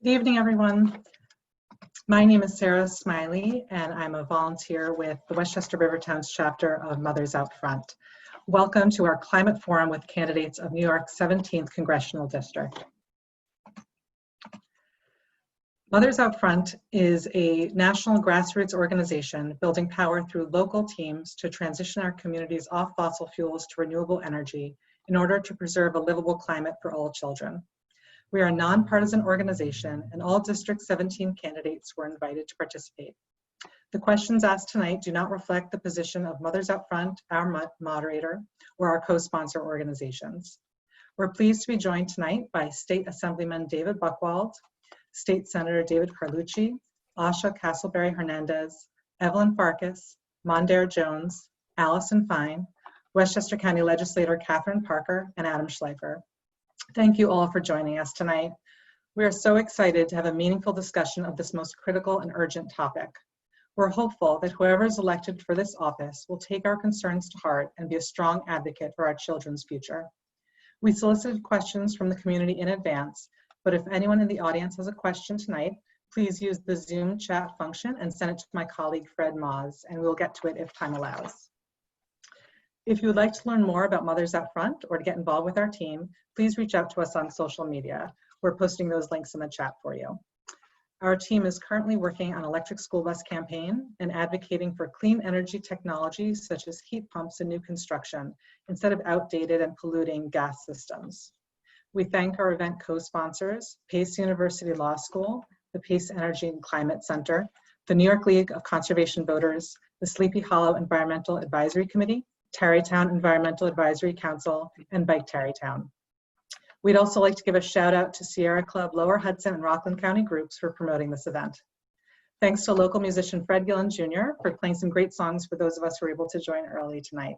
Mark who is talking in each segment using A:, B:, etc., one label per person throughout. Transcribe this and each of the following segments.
A: Good evening, everyone. My name is Sarah Smiley, and I'm a volunteer with the Westchester Rivertowns chapter of Mothers Out Front. Welcome to our Climate Forum with candidates of New York's 17th Congressional District. Mothers Out Front is a national grassroots organization building power through local teams to transition our communities off fossil fuels to renewable energy in order to preserve a livable climate for all children. We are a nonpartisan organization, and all District 17 candidates were invited to participate. The questions asked tonight do not reflect the position of Mothers Out Front, our moderator, or our co-sponsor organizations. We're pleased to be joined tonight by State Assemblyman David Buchwald, State Senator David Carlucci, Asha Castleberry-Hernandez, Evelyn Farkas, Mondaire Jones, Allison Fine, Westchester County Legislator Catherine Parker, and Adam Schleifer. Thank you all for joining us tonight. We are so excited to have a meaningful discussion of this most critical and urgent topic. We're hopeful that whoever is elected for this office will take our concerns to heart and be a strong advocate for our children's future. We solicited questions from the community in advance, but if anyone in the audience has a question tonight, please use the Zoom chat function and send it to my colleague Fred Moz, and we'll get to it if time allows. If you would like to learn more about Mothers Out Front or to get involved with our team, please reach out to us on social media. We're posting those links in the chat for you. Our team is currently working on electric school bus campaign and advocating for clean energy technologies such as heat pumps in new construction instead of outdated and polluting gas systems. We thank our event co-sponsors, Pace University Law School, the Pace Energy and Climate Center, the New York League of Conservation Voters, the Sleepy Hollow Environmental Advisory Committee, Tarrytown Environmental Advisory Council, and Bike Tarrytown. We'd also like to give a shout out to Sierra Club Lower Hudson and Rockland County groups for promoting this event. Thanks to local musician Fred Gillen Jr. for playing some great songs for those of us who were able to join early tonight.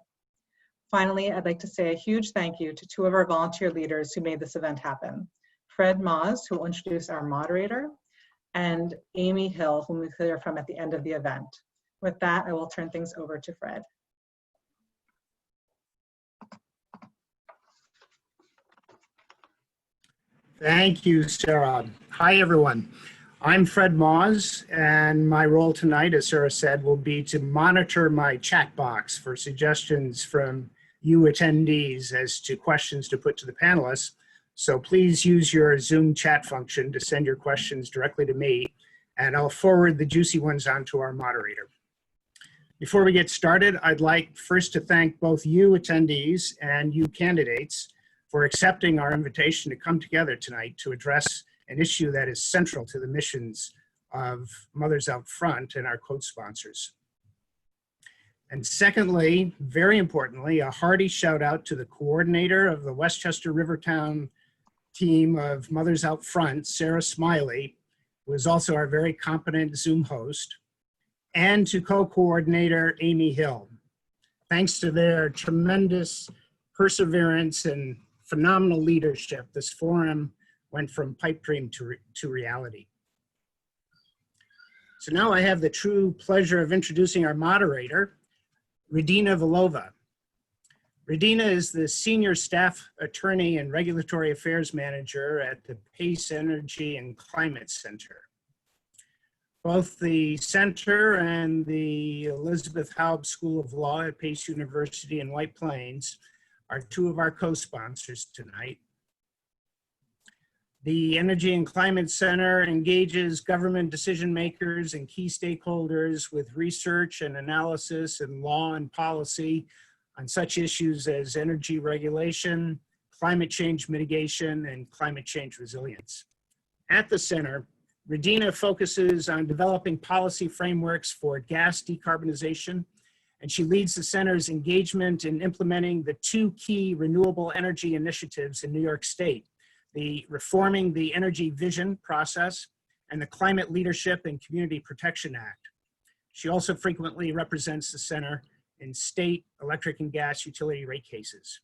A: Finally, I'd like to say a huge thank you to two of our volunteer leaders who made this event happen. Fred Moz, who will introduce our moderator, and Amy Hill, whom we'll hear from at the end of the event. With that, I will turn things over to Fred.
B: Thank you, Sarah. Hi, everyone. I'm Fred Moz, and my role tonight, as Sarah said, will be to monitor my chat box for suggestions from you attendees as to questions to put to the panelists. So please use your Zoom chat function to send your questions directly to me, and I'll forward the juicy ones on to our moderator. Before we get started, I'd like first to thank both you attendees and you candidates for accepting our invitation to come together tonight to address an issue that is central to the missions of Mothers Out Front and our co-sponsors. And secondly, very importantly, a hearty shout out to the coordinator of the Westchester Rivertown team of Mothers Out Front, Sarah Smiley, who is also our very competent Zoom host, and to co-coordinator Amy Hill. Thanks to their tremendous perseverance and phenomenal leadership, this forum went from pipe dream to reality. So now I have the true pleasure of introducing our moderator, Nita Lowey. Nita is the Senior Staff Attorney and Regulatory Affairs Manager at the Pace Energy and Climate Center. Both the center and the Elizabeth Haub School of Law at Pace University in White Plains are two of our co-sponsors tonight. The Energy and Climate Center engages government decision makers and key stakeholders with research and analysis and law and policy on such issues as energy regulation, climate change mitigation, and climate change resilience. At the center, Nita focuses on developing policy frameworks for gas decarbonization, and she leads the center's engagement in implementing the two key renewable energy initiatives in New York State, the Reforming the Energy Vision process and the Climate Leadership and Community Protection Act. She also frequently represents the center in state electric and gas utility rate cases.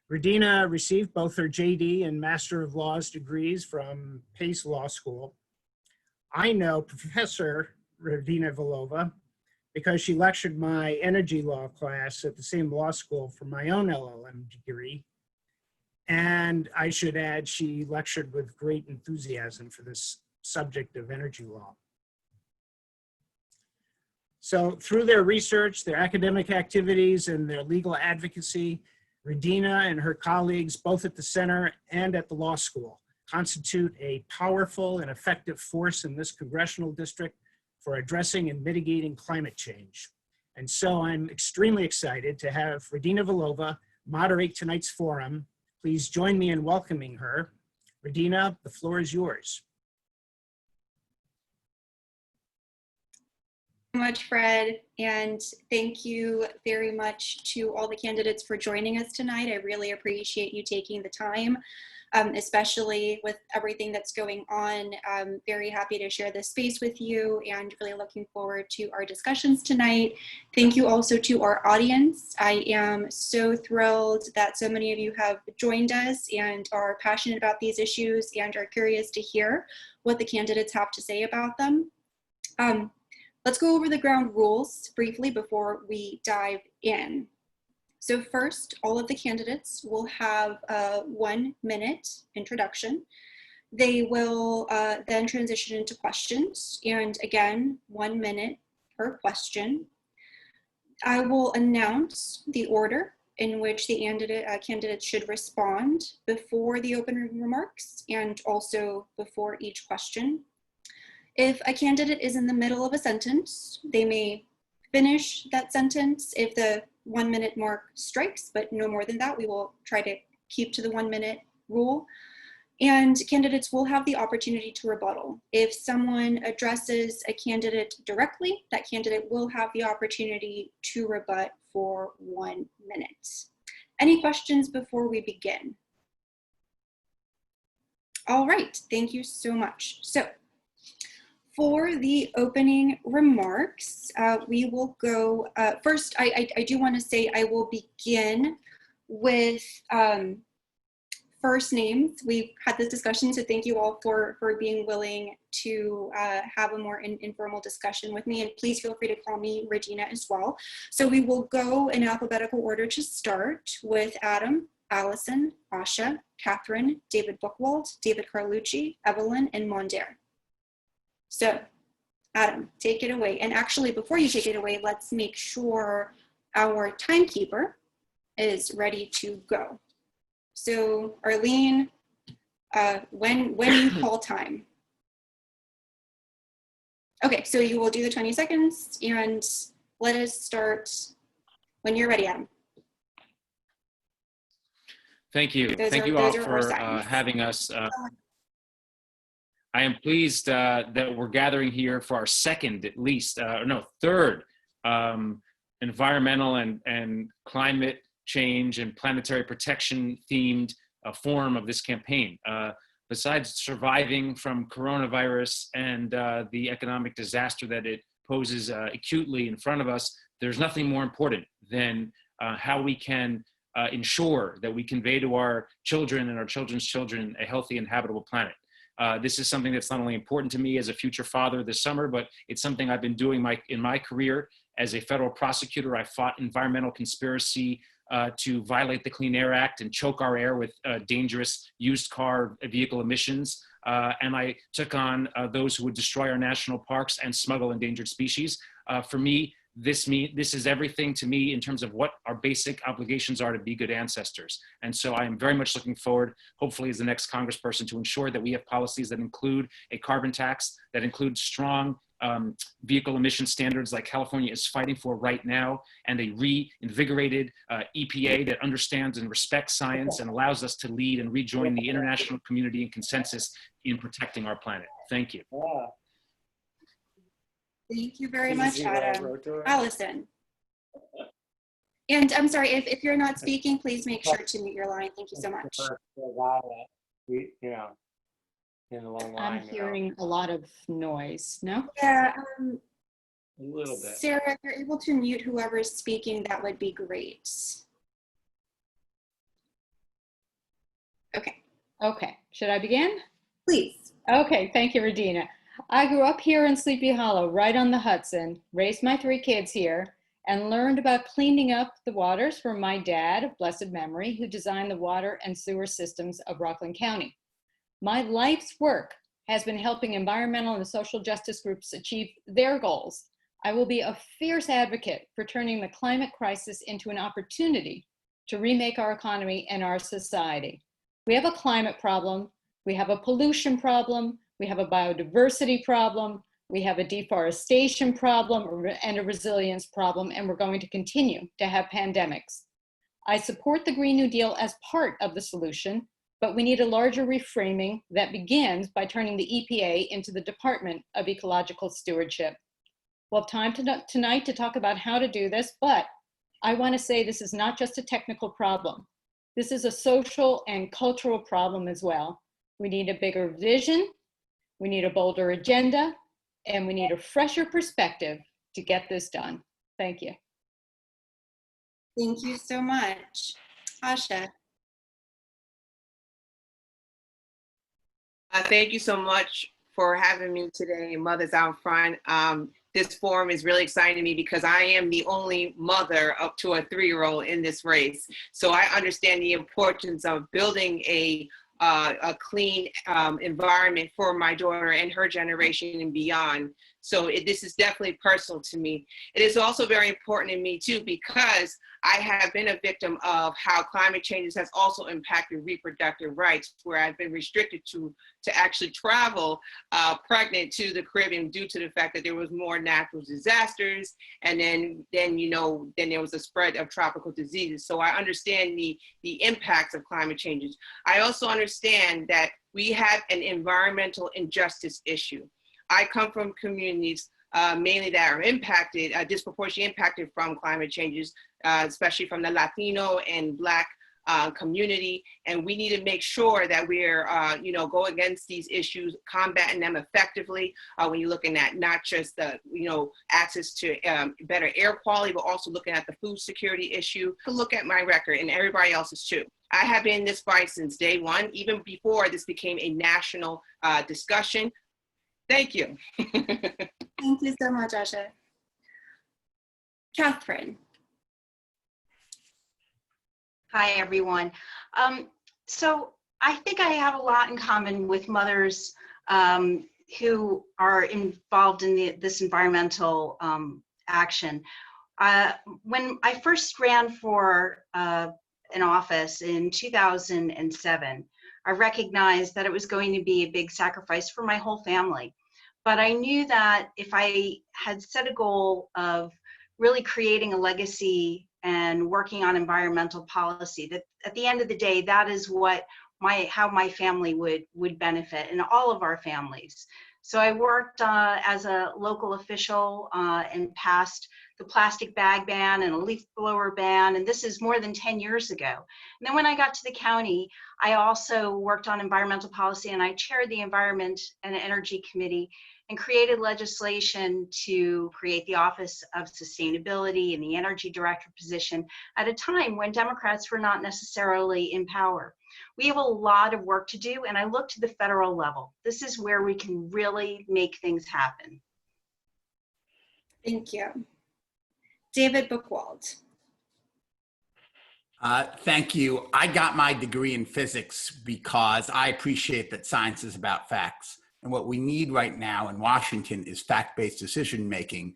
B: Nita received both her JD and Master of Laws degrees from Pace Law School. I know Professor Nita Lowey because she lectured my energy law class at the same law school for my own LLM degree. And I should add, she lectured with great enthusiasm for this subject of energy law. So through their research, their academic activities, and their legal advocacy, Regina and her colleagues, both at the center and at the law school, constitute a powerful and effective force in this congressional district for addressing and mitigating climate change. And so I'm extremely excited to have Regina Vilova moderate tonight's forum. Please join me in welcoming her. Regina, the floor is yours.
C: Much, Fred, and thank you very much to all the candidates for joining us tonight. I really appreciate you taking the time, especially with everything that's going on. I'm very happy to share this space with you and really looking forward to our discussions tonight. Thank you also to our audience. I am so thrilled that so many of you have joined us and are passionate about these issues and are curious to hear what the candidates have to say about them. Let's go over the ground rules briefly before we dive in. So first, all of the candidates will have a 1-minute introduction. They will then transition into questions, and again, 1 minute per question. I will announce the order in which the candidates should respond before the opening remarks and also before each question. If a candidate is in the middle of a sentence, they may finish that sentence if the 1 minute mark strikes, but no more than that. We will try to keep to the 1 minute rule. And candidates will have the opportunity to rebuttal. If someone addresses a candidate directly, that candidate will have the opportunity to rebut for 1 minute. Any questions before we begin? All right, thank you so much. So, for the opening remarks, we will go, first, I do want to say I will begin with first names. We've had this discussion, so thank you all for being willing to have a more informal discussion with me, and please feel free to call me Regina as well. So we will go in alphabetical order to start with Adam, Allison, Asha, Catherine, David Buchwald, David Carlucci, Evelyn, and Mondaire. So, Adam, take it away. And actually, before you take it away, let's make sure our timekeeper is ready to go. So, Arlene, when you call time. Okay, so you will do the 20 seconds, and let us start when you're ready, Adam.
D: Thank you. Thank you all for having us. I am pleased that we're gathering here for our second, at least, third environmental and climate change and planetary protection themed forum of this campaign. Besides surviving from coronavirus and the economic disaster that it poses acutely in front of us, there's nothing more important than how we can ensure that we convey to our children and our children's children a healthy and habitable planet. This is something that's not only important to me as a future father this summer, but it's something I've been doing in my career as a federal prosecutor. I fought environmental conspiracy to violate the Clean Air Act and choke our air with dangerous used car vehicle emissions. And I took on those who would destroy our national parks and smuggle endangered species. For me, this is everything to me in terms of what our basic obligations are to be good ancestors. And so I am very much looking forward, hopefully as the next congressperson, to ensure that we have policies that include a carbon tax, that include strong vehicle emission standards like California is fighting for right now, and a reinvigorated EPA that understands and respects science and allows us to lead and rejoin the international community and consensus in protecting our planet. Thank you.
C: Thank you very much, Adam. Allison. And I'm sorry, if you're not speaking, please make sure to mute your line. Thank you so much.
E: In a long line.
F: I'm hearing a lot of noise, no?
C: Yeah,
E: A little bit.
C: Sarah, if you're able to mute whoever is speaking, that would be great. Okay.
F: Okay, should I begin?
C: Please.
F: Okay, thank you, Regina. I grew up here in Sleepy Hollow, right on the Hudson, raised my 3 kids here, and learned about cleaning up the waters from my dad of blessed memory, who designed the water and sewer systems of Rockland County. My life's work has been helping environmental and social justice groups achieve their goals. I will be a fierce advocate for turning the climate crisis into an opportunity to remake our economy and our society. We have a climate problem, we have a pollution problem, we have a biodiversity problem, we have a deforestation problem and a resilience problem, and we're going to continue to have pandemics. I support the Green New Deal as part of the solution, but we need a larger reframing that begins by turning the EPA into the Department of Ecological Stewardship. We'll have time tonight to talk about how to do this, but I want to say this is not just a technical problem. This is a social and cultural problem as well. We need a bigger vision, we need a bolder agenda, and we need a fresher perspective to get this done. Thank you.
C: Thank you so much. Asha.
G: Thank you so much for having me today, Mothers Out Front. This forum is really exciting to me because I am the only mother up to a 3-year-old in this race. So I understand the importance of building a clean environment for my daughter and her generation and beyond. So this is definitely personal to me. It is also very important to me too, because I have been a victim of how climate changes has also impacted reproductive rights, where I've been restricted to actually travel pregnant to the Caribbean due to the fact that there was more natural disasters, and then there was a spread of tropical diseases. So I understand the impacts of climate changes. I also understand that we have an environmental injustice issue. I come from communities mainly that are impacted, disproportionately impacted from climate changes, especially from the Latino and Black community. And we need to make sure that we're, go against these issues, combating them effectively. When you're looking at not just the, access to better air quality, but also looking at the food security issue. Look at my record and everybody else's too. I have been in this fight since day one, even before this became a national discussion. Thank you.
C: Thank you so much, Asha. Catherine.
H: Hi, everyone. So I think I have a lot in common with mothers who are involved in this environmental action. When I first ran for an office in 2007, I recognized that it was going to be a big sacrifice for my whole family. But I knew that if I had set a goal of really creating a legacy and working on environmental policy, that at the end of the day, that is what how my family would benefit, and all of our families. So I worked as a local official and passed the plastic bag ban and a leaf blower ban, and this is more than 10 years ago. And then when I got to the county, I also worked on environmental policy, and I chaired the Environment and Energy Committee and created legislation to create the Office of Sustainability and the Energy Director position at a time when Democrats were not necessarily in power. We have a lot of work to do, and I look to the federal level. This is where we can really make things happen.
C: Thank you. David Buchwald.
I: Thank you. I got my degree in physics because I appreciate that science is about facts. And what we need right now in Washington is fact-based decision-making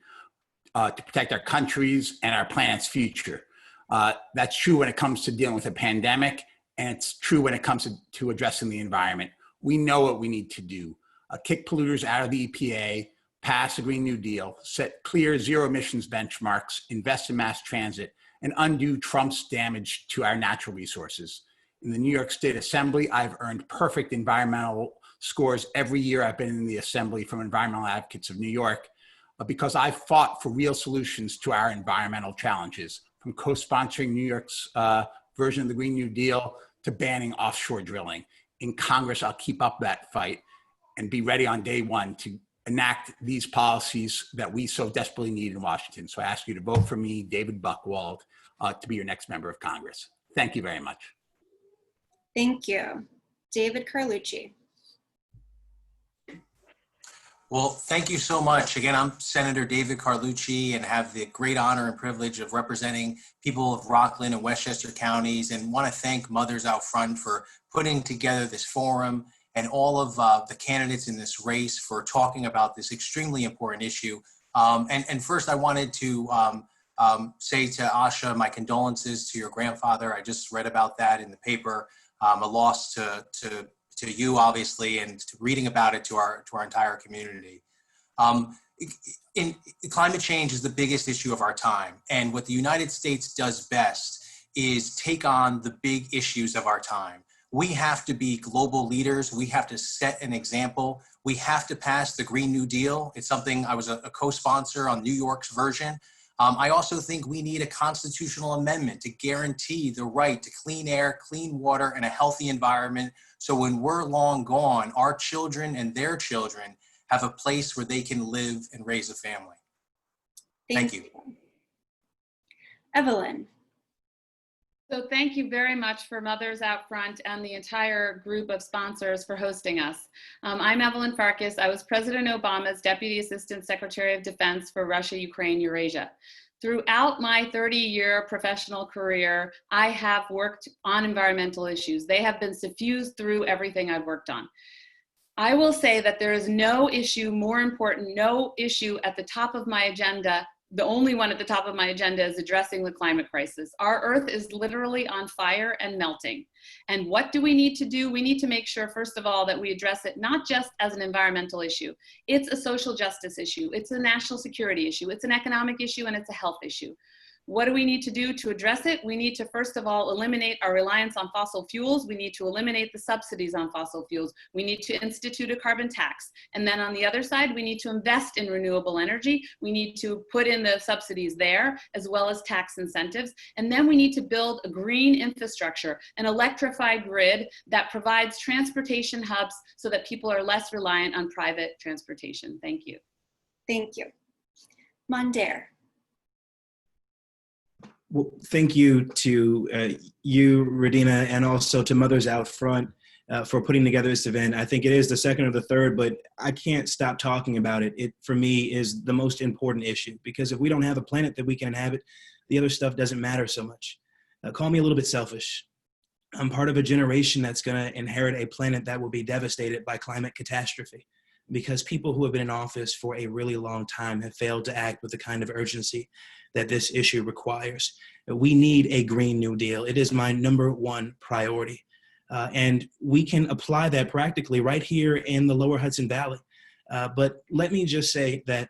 I: to protect our country's and our planet's future. That's true when it comes to dealing with a pandemic, and it's true when it comes to addressing the environment. We know what we need to do. Kick polluters out of the EPA, pass the Green New Deal, set clear zero emissions benchmarks, invest in mass transit, and undo Trump's damage to our natural resources. In the New York State Assembly, I've earned perfect environmental scores every year I've been in the Assembly from Environmental Advocates of New York because I fought for real solutions to our environmental challenges, from co-sponsoring New York's version of the Green New Deal to banning offshore drilling. In Congress, I'll keep up that fight and be ready on day one to enact these policies that we so desperately need in Washington. So I ask you to vote for me, David Buchwald, to be your next member of Congress. Thank you very much.
C: Thank you. David Carlucci.
J: Well, thank you so much. Again, I'm Senator David Carlucci and have the great honor and privilege of representing people of Rockland and Westchester counties, and want to thank Mothers Out Front for putting together this forum and all of the candidates in this race for talking about this extremely important issue. And first, I wanted to say to Asha, my condolences to your grandfather. I just read about that in the paper. A loss to you, obviously, and to reading about it to our entire community. Climate change is the biggest issue of our time, and what the United States does best is take on the big issues of our time. We have to be global leaders. We have to set an example. We have to pass the Green New Deal. It's something I was a co-sponsor on New York's version. I also think we need a constitutional amendment to guarantee the right to clean air, clean water, and a healthy environment. So when we're long gone, our children and their children have a place where they can live and raise a family. Thank you.
C: Evelyn.
K: So thank you very much for Mothers Out Front and the entire group of sponsors for hosting us. I'm Evelyn Farkas. I was President Obama's Deputy Assistant Secretary of Defense for Russia, Ukraine, Eurasia. Throughout my 30-year professional career, I have worked on environmental issues. They have been suffused through everything I've worked on. I will say that there is no issue more important, no issue at the top of my agenda. The only one at the top of my agenda is addressing the climate crisis. Our Earth is literally on fire and melting. And what do we need to do? We need to make sure, first of all, that we address it not just as an environmental issue. It's a social justice issue. It's a national security issue. It's an economic issue, and it's a health issue. What do we need to do to address it? We need to, first of all, eliminate our reliance on fossil fuels. We need to eliminate the subsidies on fossil fuels. We need to institute a carbon tax. And then on the other side, we need to invest in renewable energy. We need to put in the subsidies there, as well as tax incentives. And then we need to build a green infrastructure, an electrified grid that provides transportation hubs so that people are less reliant on private transportation. Thank you.
C: Thank you. Mondaire.
L: Well, thank you to you, Radina, and also to Mothers Out Front for putting together this event. I think it is the second or the third, but I can't stop talking about it. It, for me, is the most important issue, because if we don't have a planet that we can inhabit, the other stuff doesn't matter so much. Call me a little bit selfish. I'm part of a generation that's going to inherit a planet that will be devastated by climate catastrophe, because people who have been in office for a really long time have failed to act with the kind of urgency that this issue requires. We need a Green New Deal. It is my #1 priority. And we can apply that practically right here in the Lower Hudson Valley. But let me just say that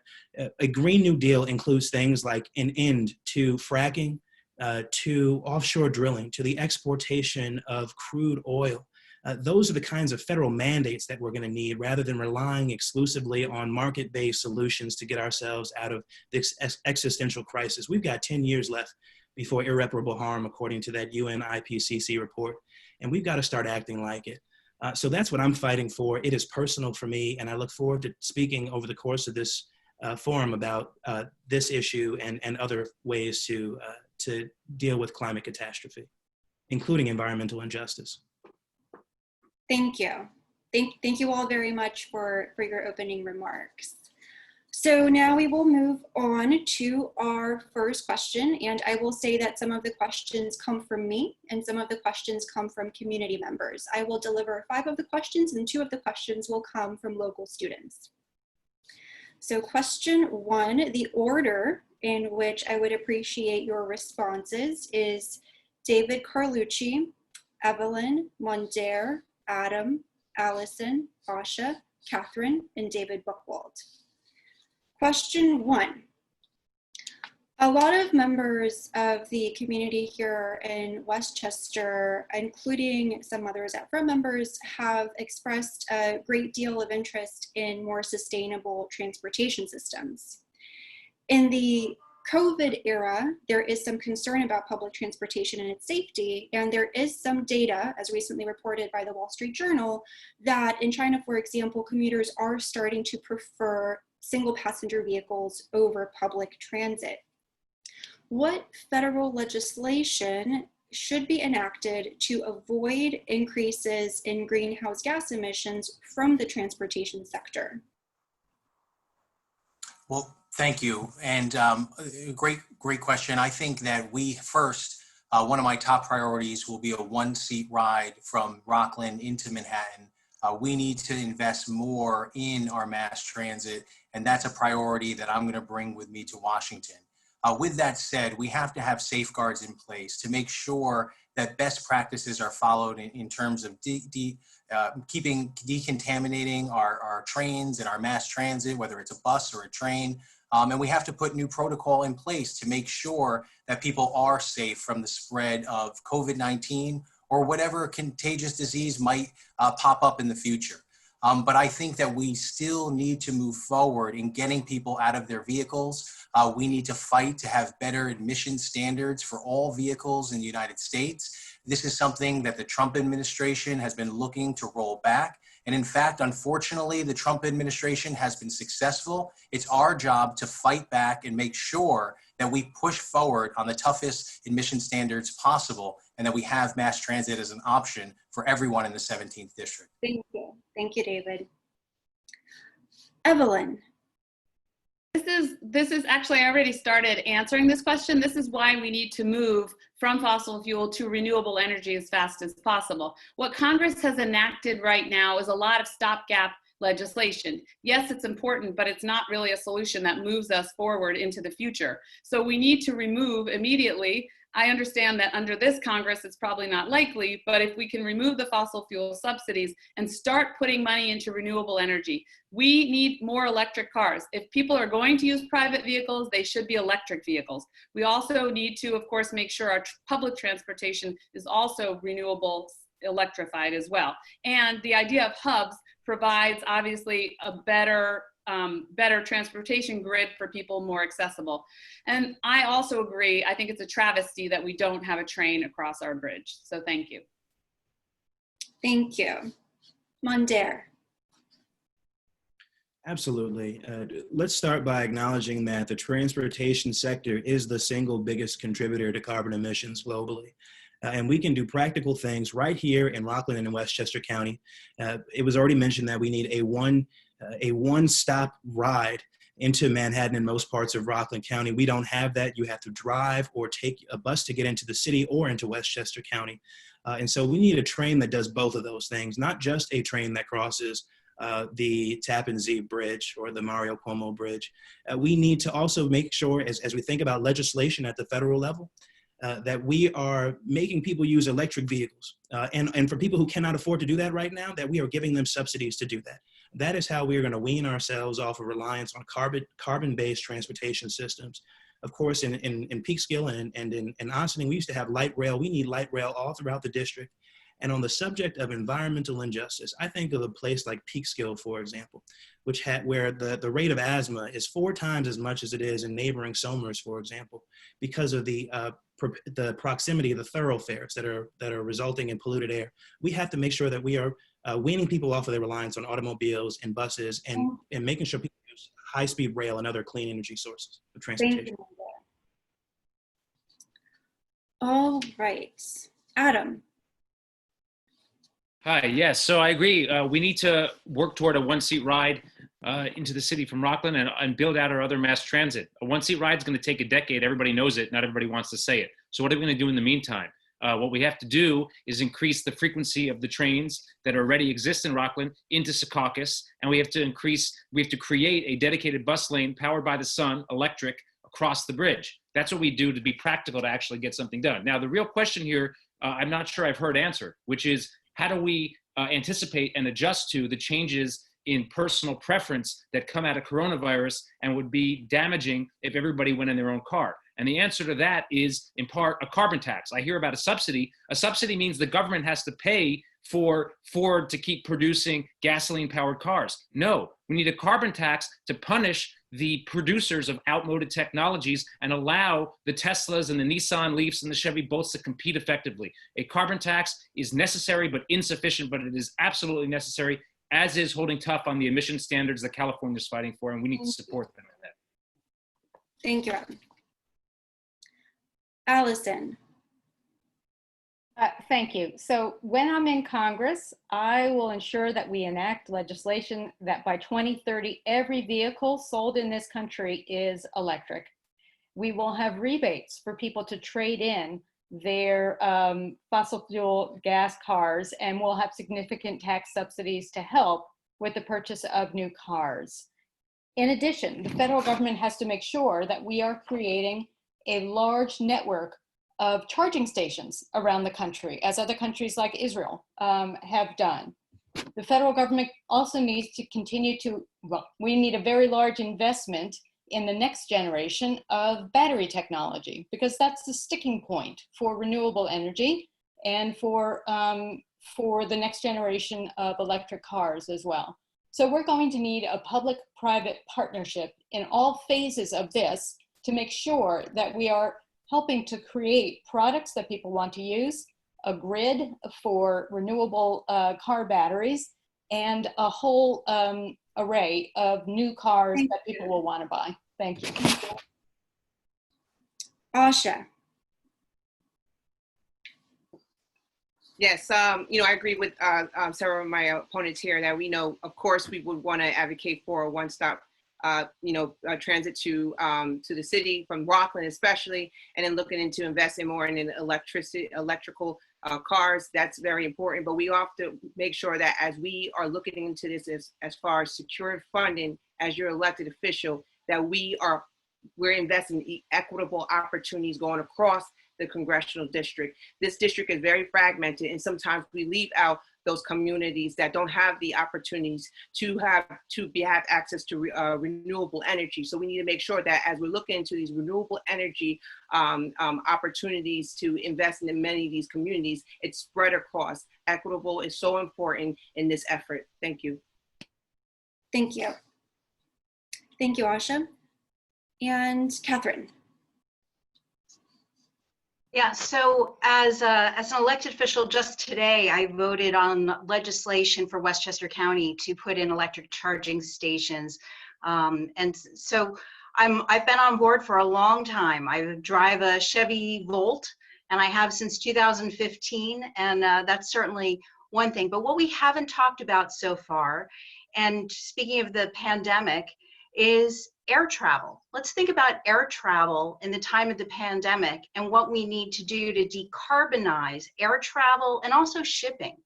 L: a Green New Deal includes things like an end to fracking, to offshore drilling, to the exportation of crude oil. Those are the kinds of federal mandates that we're going to need, rather than relying exclusively on market-based solutions to get ourselves out of this existential crisis. We've got 10 years left before irreparable harm, according to that UN IPCC report, and we've got to start acting like it. So that's what I'm fighting for. It is personal for me, and I look forward to speaking over the course of this forum about this issue and other ways to deal with climate catastrophe, including environmental injustice.
C: Thank you. Thank you all very much for your opening remarks. So now we will move on to our first question, and I will say that some of the questions come from me and some of the questions come from community members. I will deliver 5 of the questions, and 2 of the questions will come from local students. So question 1, the order in which I would appreciate your responses is David Carlucci, Evelyn, Mondaire, Adam, Allison, Asha, Catherine, and David Buchwald. Question 1. A lot of members of the community here in Westchester, including some Mothers Out Front members, have expressed a great deal of interest in more sustainable transportation systems. In the COVID era, there is some concern about public transportation and its safety, and there is some data, as recently reported by the Wall Street Journal, that in China, for example, commuters are starting to prefer single passenger vehicles over public transit. What federal legislation should be enacted to avoid increases in greenhouse gas emissions from the transportation sector?
J: Well, thank you. And great question. I think that we first, one of my top priorities will be a one-seat ride from Rockland into Manhattan. We need to invest more in our mass transit, and that's a priority that I'm going to bring with me to Washington. With that said, we have to have safeguards in place to make sure that best practices are followed in terms of decontaminating our trains and our mass transit, whether it's a bus or a train. And we have to put new protocol in place to make sure that people are safe from the spread of COVID-19 or whatever contagious disease might pop up in the future. But I think that we still need to move forward in getting people out of their vehicles. We need to fight to have better emission standards for all vehicles in the United States. This is something that the Trump administration has been looking to roll back. And in fact, unfortunately, the Trump administration has been successful. It's our job to fight back and make sure that we push forward on the toughest emission standards possible and that we have mass transit as an option for everyone in the 17th district.
C: Thank you. Thank you, David. Evelyn.
K: This is actually, I already started answering this question. This is why we need to move from fossil fuel to renewable energy as fast as possible. What Congress has enacted right now is a lot of stopgap legislation. Yes, it's important, but it's not really a solution that moves us forward into the future. So we need to remove immediately. I understand that under this Congress, it's probably not likely, but if we can remove the fossil fuel subsidies and start putting money into renewable energy, we need more electric cars. If people are going to use private vehicles, they should be electric vehicles. We also need to, of course, make sure our public transportation is also renewable, electrified as well. And the idea of hubs provides obviously a better transportation grid for people, more accessible. And I also agree, I think it's a travesty that we don't have a train across our bridge. So thank you.
C: Thank you. Mondaire.
L: Absolutely. Let's start by acknowledging that the transportation sector is the single biggest contributor to carbon emissions globally. And we can do practical things right here in Rockland and in Westchester County. It was already mentioned that we need a one-stop ride into Manhattan in most parts of Rockland County. We don't have that. You have to drive or take a bus to get into the city or into Westchester County. And so we need a train that does both of those things, not just a train that crosses the Tappan Zee Bridge or the Mario Cuomo Bridge. We need to also make sure, as we think about legislation at the federal level, that we are making people use electric vehicles. And for people who cannot afford to do that right now, that we are giving them subsidies to do that. That is how we are going to wean ourselves off of reliance on carbon-based transportation systems. Of course, in Peekskill and in Ossining, we used to have light rail. We need light rail all throughout the district. And on the subject of environmental injustice, I think of a place like Peekskill, for example, where the rate of asthma is 4 times as much as it is in neighboring Somers, for example, because of the proximity of the thoroughfares that are resulting in polluted air. We have to make sure that we are weaning people off of their reliance on automobiles and buses and making sure people use high-speed rail and other clean energy sources of transportation.
C: Thank you. All right. Adam.
D: Hi, yes, so I agree. We need to work toward a one-seat ride into the city from Rockland and build out our other mass transit. A one-seat ride is going to take a decade. Everybody knows it. Not everybody wants to say it. So what are we going to do in the meantime? What we have to do is increase the frequency of the trains that already exist in Rockland into Secaucus, and we have to create a dedicated bus lane powered by the sun, electric, across the bridge. That's what we do to be practical to actually get something done. Now, the real question here, I'm not sure I've heard answered, which is how do we anticipate and adjust to the changes in personal preference that come out of coronavirus and would be damaging if everybody went in their own car? And the answer to that is, in part, a carbon tax. I hear about a subsidy. A subsidy means the government has to pay for Ford to keep producing gasoline-powered cars. No, we need a carbon tax to punish the producers of outmoded technologies and allow the Teslas and the Nissan Leafs and the Chevy Bolts to compete effectively. A carbon tax is necessary but insufficient, but it is absolutely necessary, as is holding tough on the emission standards that California is fighting for, and we need to support them in that.
C: Thank you, Robin. Allison.
F: Thank you. So when I'm in Congress, I will ensure that we enact legislation that by 2030, every vehicle sold in this country is electric. We will have rebates for people to trade in their fossil fuel gas cars, and we'll have significant tax subsidies to help with the purchase of new cars. In addition, the federal government has to make sure that we are creating a large network of charging stations around the country, as other countries like Israel have done. The federal government also needs to continue to, well, we need a very large investment in the next generation of battery technology, because that's the sticking point for renewable energy and for the next generation of electric cars as well. So we're going to need a public-private partnership in all phases of this to make sure that we are helping to create products that people want to use, a grid for renewable car batteries, and a whole array of new cars that people will want to buy. Thank you.
C: Asha.
G: Yes, you know, I agree with several of my opponents here that we know, of course, we would want to advocate for a one-stop, transit to the city from Rockland especially, and then looking into investing more in electrical cars. That's very important, but we have to make sure that as we are looking into this as far as secured funding, as your elected official, that we're investing in equitable opportunities going across the congressional district. This district is very fragmented, and sometimes we leave out those communities that don't have the opportunities to have access to renewable energy. So we need to make sure that as we're looking into these renewable energy opportunities to invest in many of these communities, it's spread across. Equitable is so important in this effort. Thank you.
C: Thank you. Thank you, Asha. And Catherine.
H: Yeah, so as an elected official just today, I voted on legislation for Westchester County to put in electric charging stations. And so I've been on board for a long time. I drive a Chevy Volt, and I have since 2015, and that's certainly one thing. But what we haven't talked about so far, and speaking of the pandemic, is air travel. Let's think about air travel in the time of the pandemic and what we need to do to decarbonize air travel and also shipping.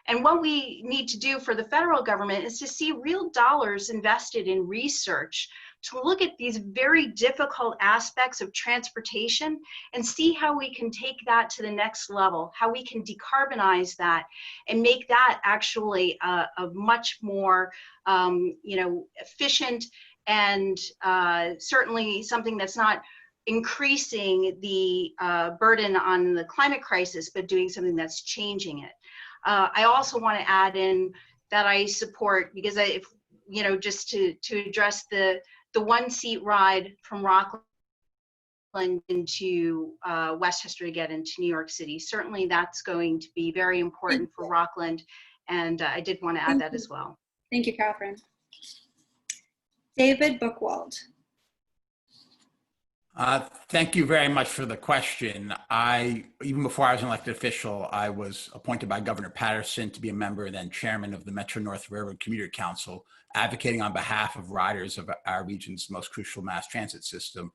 H: And what we need to do for the federal government is to see real dollars invested in research to look at these very difficult aspects of transportation and see how we can take that to the next level, how we can decarbonize that and make that actually a much more efficient and certainly something that's not increasing the burden on the climate crisis, but doing something that's changing it. I also want to add in that I support, because just to address the one-seat ride from Rockland into Westchester to get into New York City. Certainly that's going to be very important for Rockland, and I did want to add that as well.
C: Thank you, Catherine. David Buchwald.
I: Thank you very much for the question. Even before I was an elected official, I was appointed by Governor Patterson to be a member and then chairman of the Metro North Railroad Commuter Council, advocating on behalf of riders of our region's most crucial mass transit system.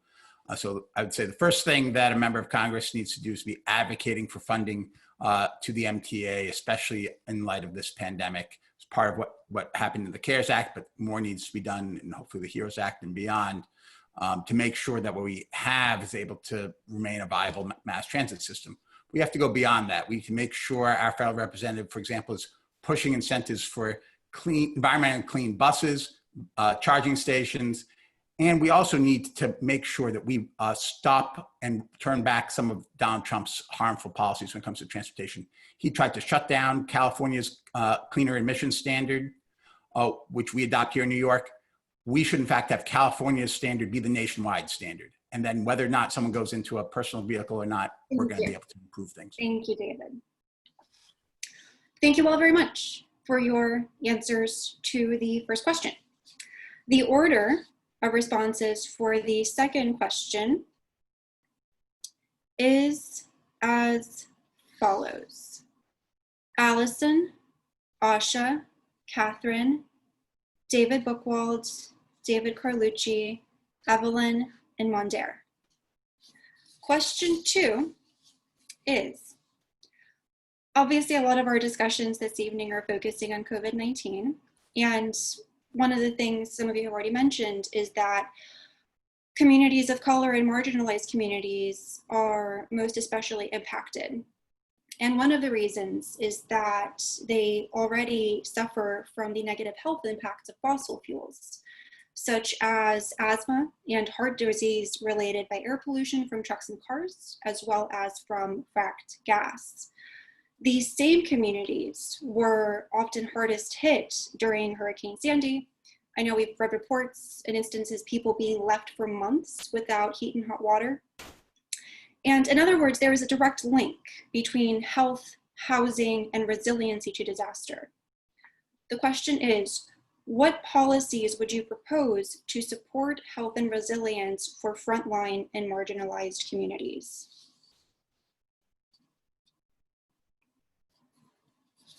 I: So I would say the first thing that a member of Congress needs to do is be advocating for funding to the MTA, especially in light of this pandemic. It's part of what happened in the CARES Act, but more needs to be done in hopefully the HEROES Act and beyond. To make sure that what we have is able to remain a viable mass transit system. We have to go beyond that. We can make sure our federal representative, for example, is pushing incentives for clean, environmentally clean buses, charging stations, and we also need to make sure that we stop and turn back some of Donald Trump's harmful policies when it comes to transportation. He tried to shut down California's cleaner emissions standard, which we adopt here in New York. We should, in fact, have California's standard be the nationwide standard. And then whether or not someone goes into a personal vehicle or not, we're going to be able to improve things.
C: Thank you, David. Thank you all very much for your answers to the first question. The order of responses for the second question is as follows: Allison, Asha, Catherine, David Bookwald, David Carlucci, Evelyn, and Mondaire. Question 2 is, obviously a lot of our discussions this evening are focusing on COVID-19, and one of the things some of you have already mentioned is that communities of color and marginalized communities are most especially impacted. And one of the reasons is that they already suffer from the negative health impacts of fossil fuels, such as asthma and heart disease related by air pollution from trucks and cars, as well as from fracked gas. These same communities were often hardest hit during Hurricane Sandy. I know we've read reports and instances people being left for months without heat and hot water. And in other words, there is a direct link between health, housing, and resiliency to disaster. The question is, what policies would you propose to support health and resilience for frontline and marginalized communities?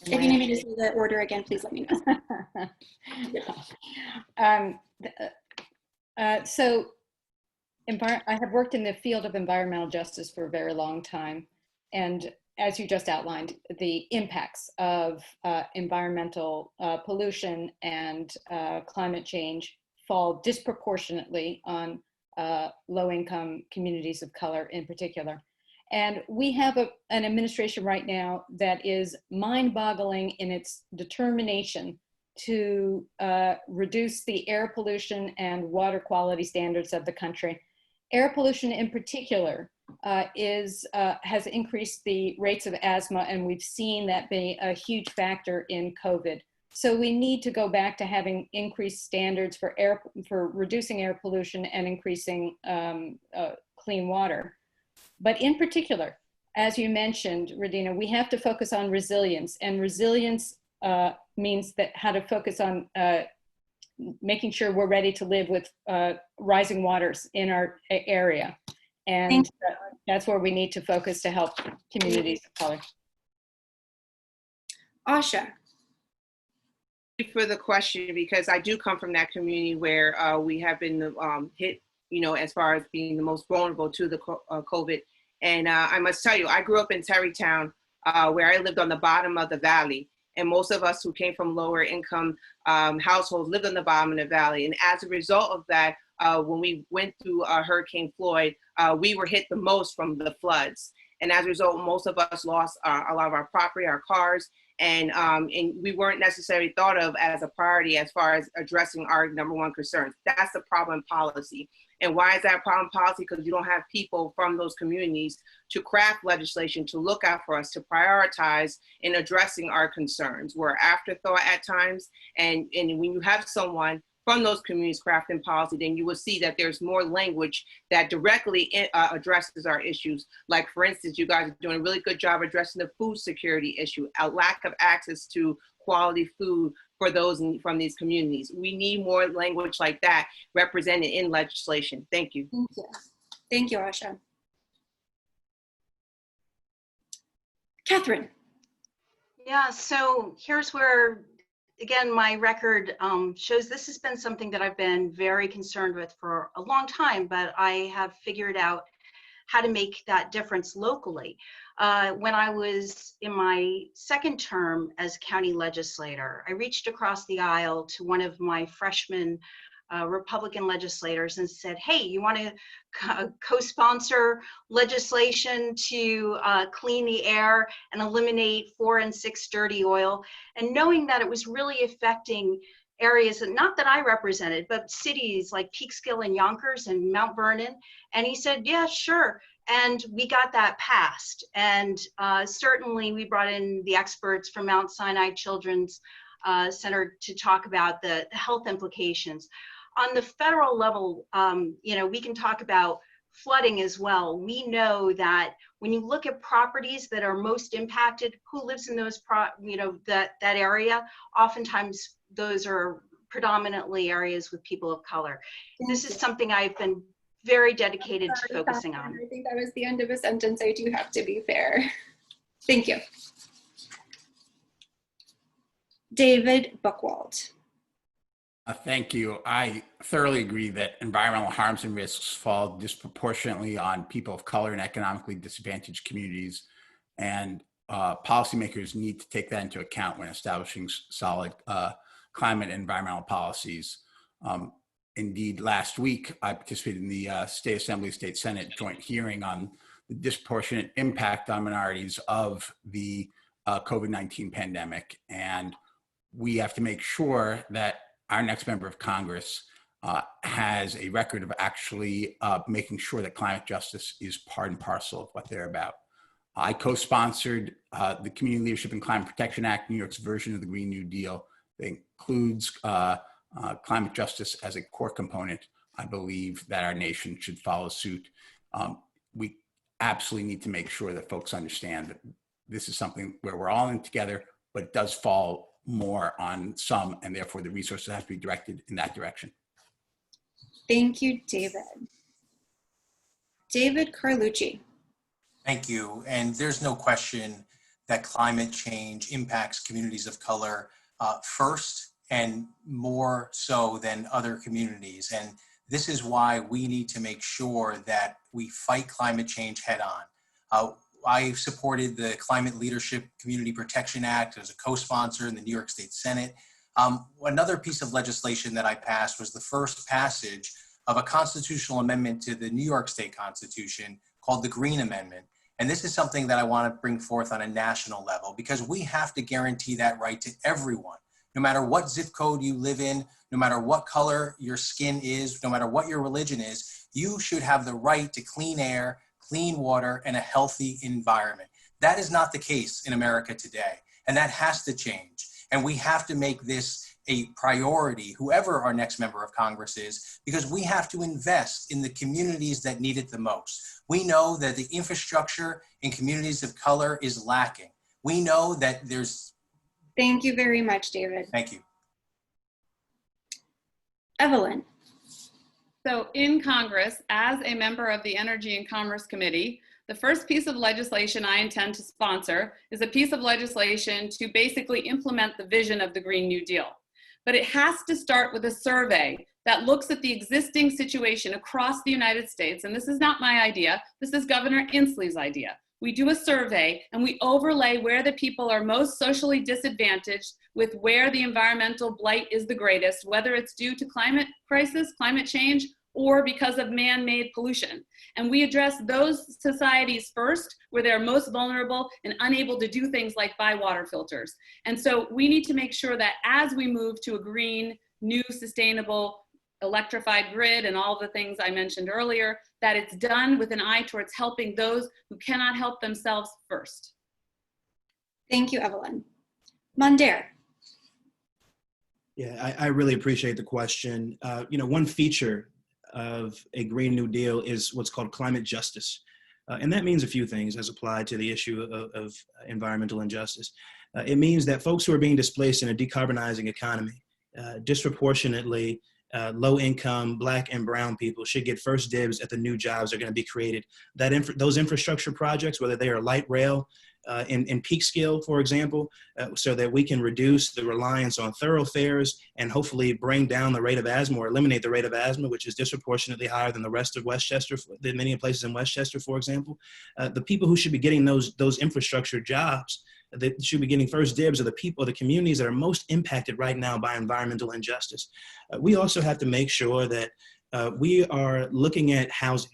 C: If you need me to say the order again, please let me know.
F: So I have worked in the field of environmental justice for a very long time. And as you just outlined, the impacts of environmental pollution and climate change fall disproportionately on low-income communities of color in particular. And we have an administration right now that is mind-boggling in its determination to reduce the air pollution and water quality standards of the country. Air pollution in particular has increased the rates of asthma, and we've seen that be a huge factor in COVID. So we need to go back to having increased standards for reducing air pollution and increasing clean water. But in particular, as you mentioned, Radina, we have to focus on resilience, and resilience means that how to focus on making sure we're ready to live with rising waters in our area. And that's where we need to focus to help communities of color.
C: Asha.
G: Thank you for the question, because I do come from that community where we have been hit, as far as being the most vulnerable to the COVID. And I must tell you, I grew up in Terrytown, where I lived on the bottom of the valley. And most of us who came from lower income households lived on the bottom of the valley. And as a result of that, when we went through Hurricane Floyd, we were hit the most from the floods. And as a result, most of us lost a lot of our property, our cars, and we weren't necessarily thought of as a priority as far as addressing our #1 concerns. That's the problem policy. And why is that problem policy? Because you don't have people from those communities to craft legislation to look out for us, to prioritize in addressing our concerns. We're afterthought at times, and when you have someone from those communities crafting policy, then you will see that there's more language that directly addresses our issues. Like, for instance, you guys are doing a really good job addressing the food security issue, a lack of access to quality food for those from these communities. We need more language like that represented in legislation. Thank you.
C: Thank you. Thank you, Asha. Catherine.
H: Yeah, so here's where, again, my record shows this has been something that I've been very concerned with for a long time, but I have figured out how to make that difference locally. When I was in my second term as county legislator, I reached across the aisle to one of my freshman Republican legislators and said, hey, you want to co-sponsor legislation to clean the air and eliminate 4 and 6 dirty oil? And knowing that it was really affecting areas, that not that I represented, but cities like Peekskill and Yonkers and Mount Vernon. And he said, yeah, sure. And we got that passed. And certainly we brought in the experts from Mount Sinai Children's Center to talk about the health implications. On the federal level, we can talk about flooding as well. We know that when you look at properties that are most impacted, who lives in those, that area, oftentimes those are predominantly areas with people of color. This is something I've been very dedicated to focusing on.
C: I think that was the end of a sentence. I do have to be fair. Thank you. David Buchwald.
I: Thank you. I thoroughly agree that environmental harms and risks fall disproportionately on people of color and economically disadvantaged communities. And policymakers need to take that into account when establishing solid climate and environmental policies. Indeed, last week, I participated in the State Assembly, State Senate joint hearing on the disproportionate impact on minorities of the COVID-19 pandemic. And we have to make sure that our next member of Congress has a record of actually making sure that climate justice is part and parcel of what they're about. I co-sponsored the Community Leadership and Climate Protection Act, New York's version of the Green New Deal, that includes climate justice as a core component. I believe that our nation should follow suit. We absolutely need to make sure that folks understand that this is something where we're all in together, but it does fall more on some, and therefore the resources have to be directed in that direction.
C: Thank you, David. David Carlucci.
J: Thank you. And there's no question that climate change impacts communities of color first and more so than other communities. And this is why we need to make sure that we fight climate change head on. I supported the Climate Leadership Community Protection Act as a co-sponsor in the New York State Senate. Another piece of legislation that I passed was the first passage of a constitutional amendment to the New York State Constitution called the Green Amendment. And this is something that I want to bring forth on a national level, because we have to guarantee that right to everyone, no matter what zip code you live in, no matter what color your skin is, no matter what your religion is, you should have the right to clean air, clean water, and a healthy environment. That is not the case in America today, and that has to change. And we have to make this a priority, whoever our next member of Congress is, because we have to invest in the communities that need it the most. We know that the infrastructure in communities of color is lacking. We know that there's...
C: Thank you very much, David.
J: Thank you.
C: Evelyn.
K: So in Congress, as a member of the Energy and Commerce Committee, the first piece of legislation I intend to sponsor is a piece of legislation to basically implement the vision of the Green New Deal. But it has to start with a survey that looks at the existing situation across the United States. And this is not my idea, this is Governor Inslee's idea. We do a survey and we overlay where the people are most socially disadvantaged with where the environmental blight is the greatest, whether it's due to climate crisis, climate change, or because of man-made pollution. And we address those societies first where they're most vulnerable and unable to do things like buy water filters. And so we need to make sure that as we move to a green, new, sustainable, electrified grid and all the things I mentioned earlier, that it's done with an eye towards helping those who cannot help themselves first.
C: Thank you, Evelyn. Mondaire.
L: Yeah, I really appreciate the question. One feature of a Green New Deal is what's called climate justice. And that means a few things as applied to the issue of environmental injustice. It means that folks who are being displaced in a decarbonizing economy, disproportionately low income Black and brown people should get first dibs at the new jobs that are going to be created. Those infrastructure projects, whether they are light rail in peak scale, for example, so that we can reduce the reliance on thoroughfares and hopefully bring down the rate of asthma or eliminate the rate of asthma, which is disproportionately higher than the rest of Westchester, than many places in Westchester, for example. The people who should be getting those infrastructure jobs that should be getting first dibs are the people, the communities that are most impacted right now by environmental injustice. We also have to make sure that we are looking at housing.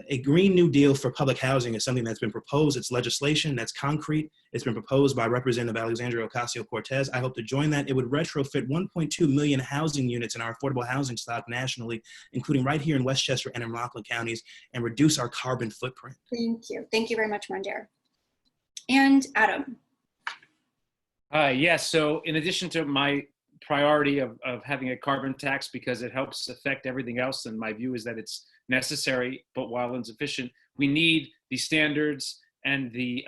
L: A Green New Deal for public housing is something that's been proposed. It's legislation that's concrete. It's been proposed by Representative Alexandria Ocasio-Cortez. I hope to join that. It would retrofit 1.2 million housing units in our affordable housing stock nationally, including right here in Westchester and in Rockland counties, and reduce our carbon footprint.
C: Thank you. Thank you very much, Mondaire. And Adam.
D: Yes, so in addition to my priority of having a carbon tax because it helps affect everything else, and my view is that it's necessary, but while insufficient, we need the standards and the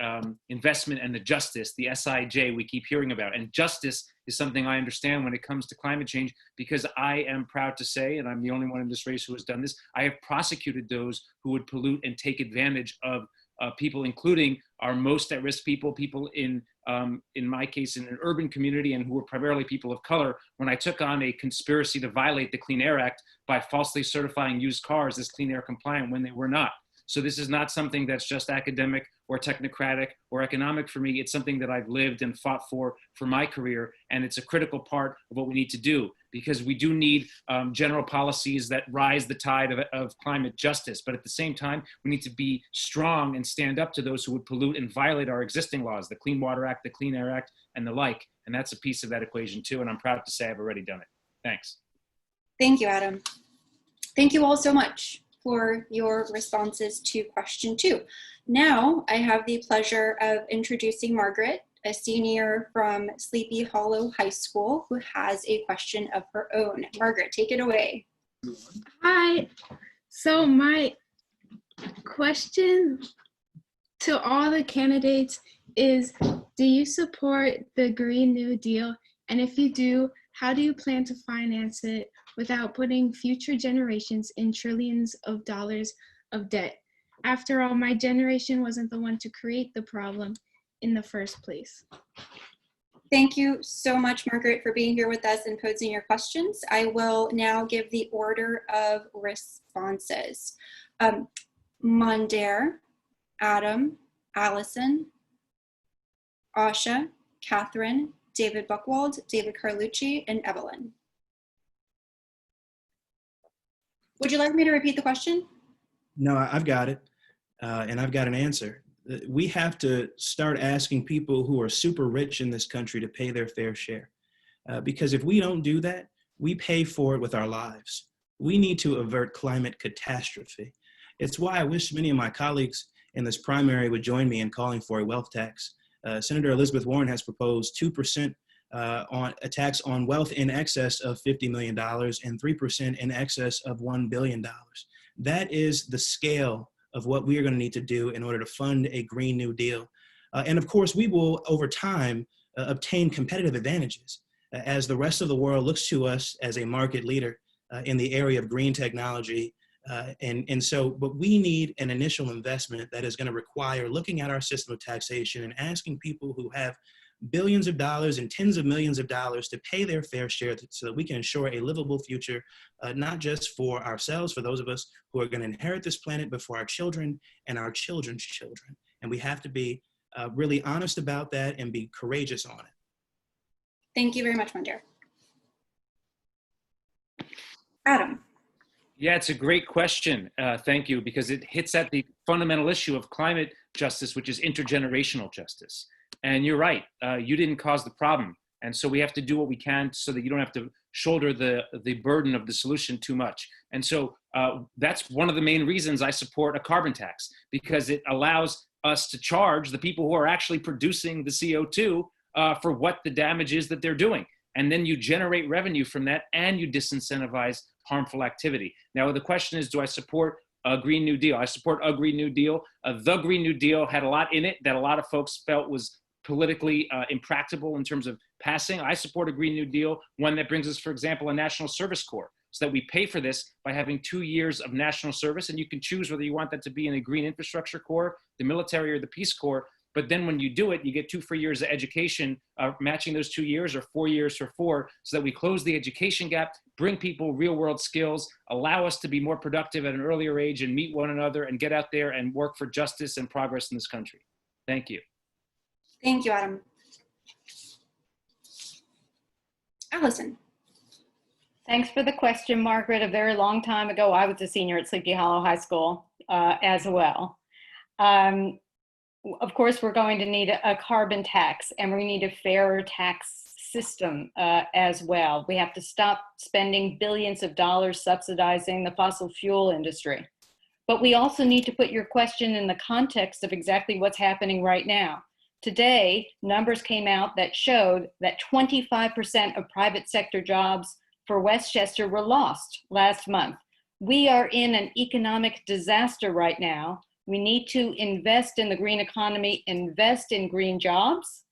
D: investment and the justice, the SIJ we keep hearing about. And justice is something I understand when it comes to climate change, because I am proud to say, and I'm the only one in this race who has done this, I have prosecuted those who would pollute and take advantage of people, including our most at-risk people, people in my case, in an urban community and who were primarily people of color, when I took on a conspiracy to violate the Clean Air Act by falsely certifying used cars as clean air compliant when they were not. So this is not something that's just academic or technocratic or economic for me. It's something that I've lived and fought for my career. And it's a critical part of what we need to do, because we do need general policies that rise the tide of climate justice. But at the same time, we need to be strong and stand up to those who would pollute and violate our existing laws, the Clean Water Act, the Clean Air Act, and the like. And that's a piece of that equation too. And I'm proud to say I've already done it. Thanks.
C: Thank you, Adam. Thank you all so much for your responses to question 2. Now I have the pleasure of introducing Margaret, a senior from Sleepy Hollow High School, who has a question of her own. Margaret, take it away.
M: Hi. So my question to all the candidates is, do you support the Green New Deal? And if you do, how do you plan to finance it without putting future generations in trillions of dollars of debt? After all, my generation wasn't the one to create the problem in the first place.
C: Thank you so much, Margaret, for being here with us and posing your questions. I will now give the order of responses. Mondaire, Adam, Allison, Asha, Catherine, David Buchwald, David Carlucci, and Evelyn. Would you like me to repeat the question?
L: No, I've got it, and I've got an answer. We have to start asking people who are super rich in this country to pay their fair share. Because if we don't do that, we pay for it with our lives. We need to avert climate catastrophe. It's why I wish many of my colleagues in this primary would join me in calling for a wealth tax. Senator Elizabeth Warren has proposed 2% on a tax on wealth in excess of $50 million and 3% in excess of $1 billion. That is the scale of what we are going to need to do in order to fund a Green New Deal. And of course, we will, over time, obtain competitive advantages as the rest of the world looks to us as a market leader in the area of green technology. But we need an initial investment that is going to require looking at our system of taxation and asking people who have billions of dollars and tens of millions of dollars to pay their fair share so that we can ensure a livable future, not just for ourselves, for those of us who are going to inherit this planet, but for our children and our children's children. And we have to be really honest about that and be courageous on it.
C: Thank you very much, Mondaire. Adam.
D: Yeah, it's a great question. Thank you, because it hits at the fundamental issue of climate justice, which is intergenerational justice. And you're right, you didn't cause the problem. And so we have to do what we can so that you don't have to shoulder the burden of the solution too much. And so that's one of the main reasons I support a carbon tax, because it allows us to charge the people who are actually producing the CO2 for what the damage is that they're doing. And then you generate revenue from that and you disincentivize harmful activity. Now, the question is, do I support a Green New Deal? I support a Green New Deal. The Green New Deal had a lot in it that a lot of folks felt was politically impractical in terms of passing. I support a Green New Deal, one that brings us, for example, a National Service Corps, so that we pay for this by having 2 years of national service. And you can choose whether you want that to be in a Green Infrastructure Corps, the military, or the Peace Corps. But then when you do it, you get 2 free years of education, matching those 2 years, or 4 years for 4, so that we close the education gap, bring people real world skills, allow us to be more productive at an earlier age and meet one another and get out there and work for justice and progress in this country. Thank you.
C: Thank you, Adam. Allison.
F: Thanks for the question, Margaret. A very long time ago, I was a senior at Sleepy Hollow High School as well. Of course, we're going to need a carbon tax, and we need a fairer tax system as well. We have to stop spending billions of dollars subsidizing the fossil fuel industry. But we also need to put your question in the context of exactly what's happening right now. Today, numbers came out that showed that 25% of private sector jobs for Westchester were lost last month. We are in an economic disaster right now. We need to invest in the green economy, invest in green jobs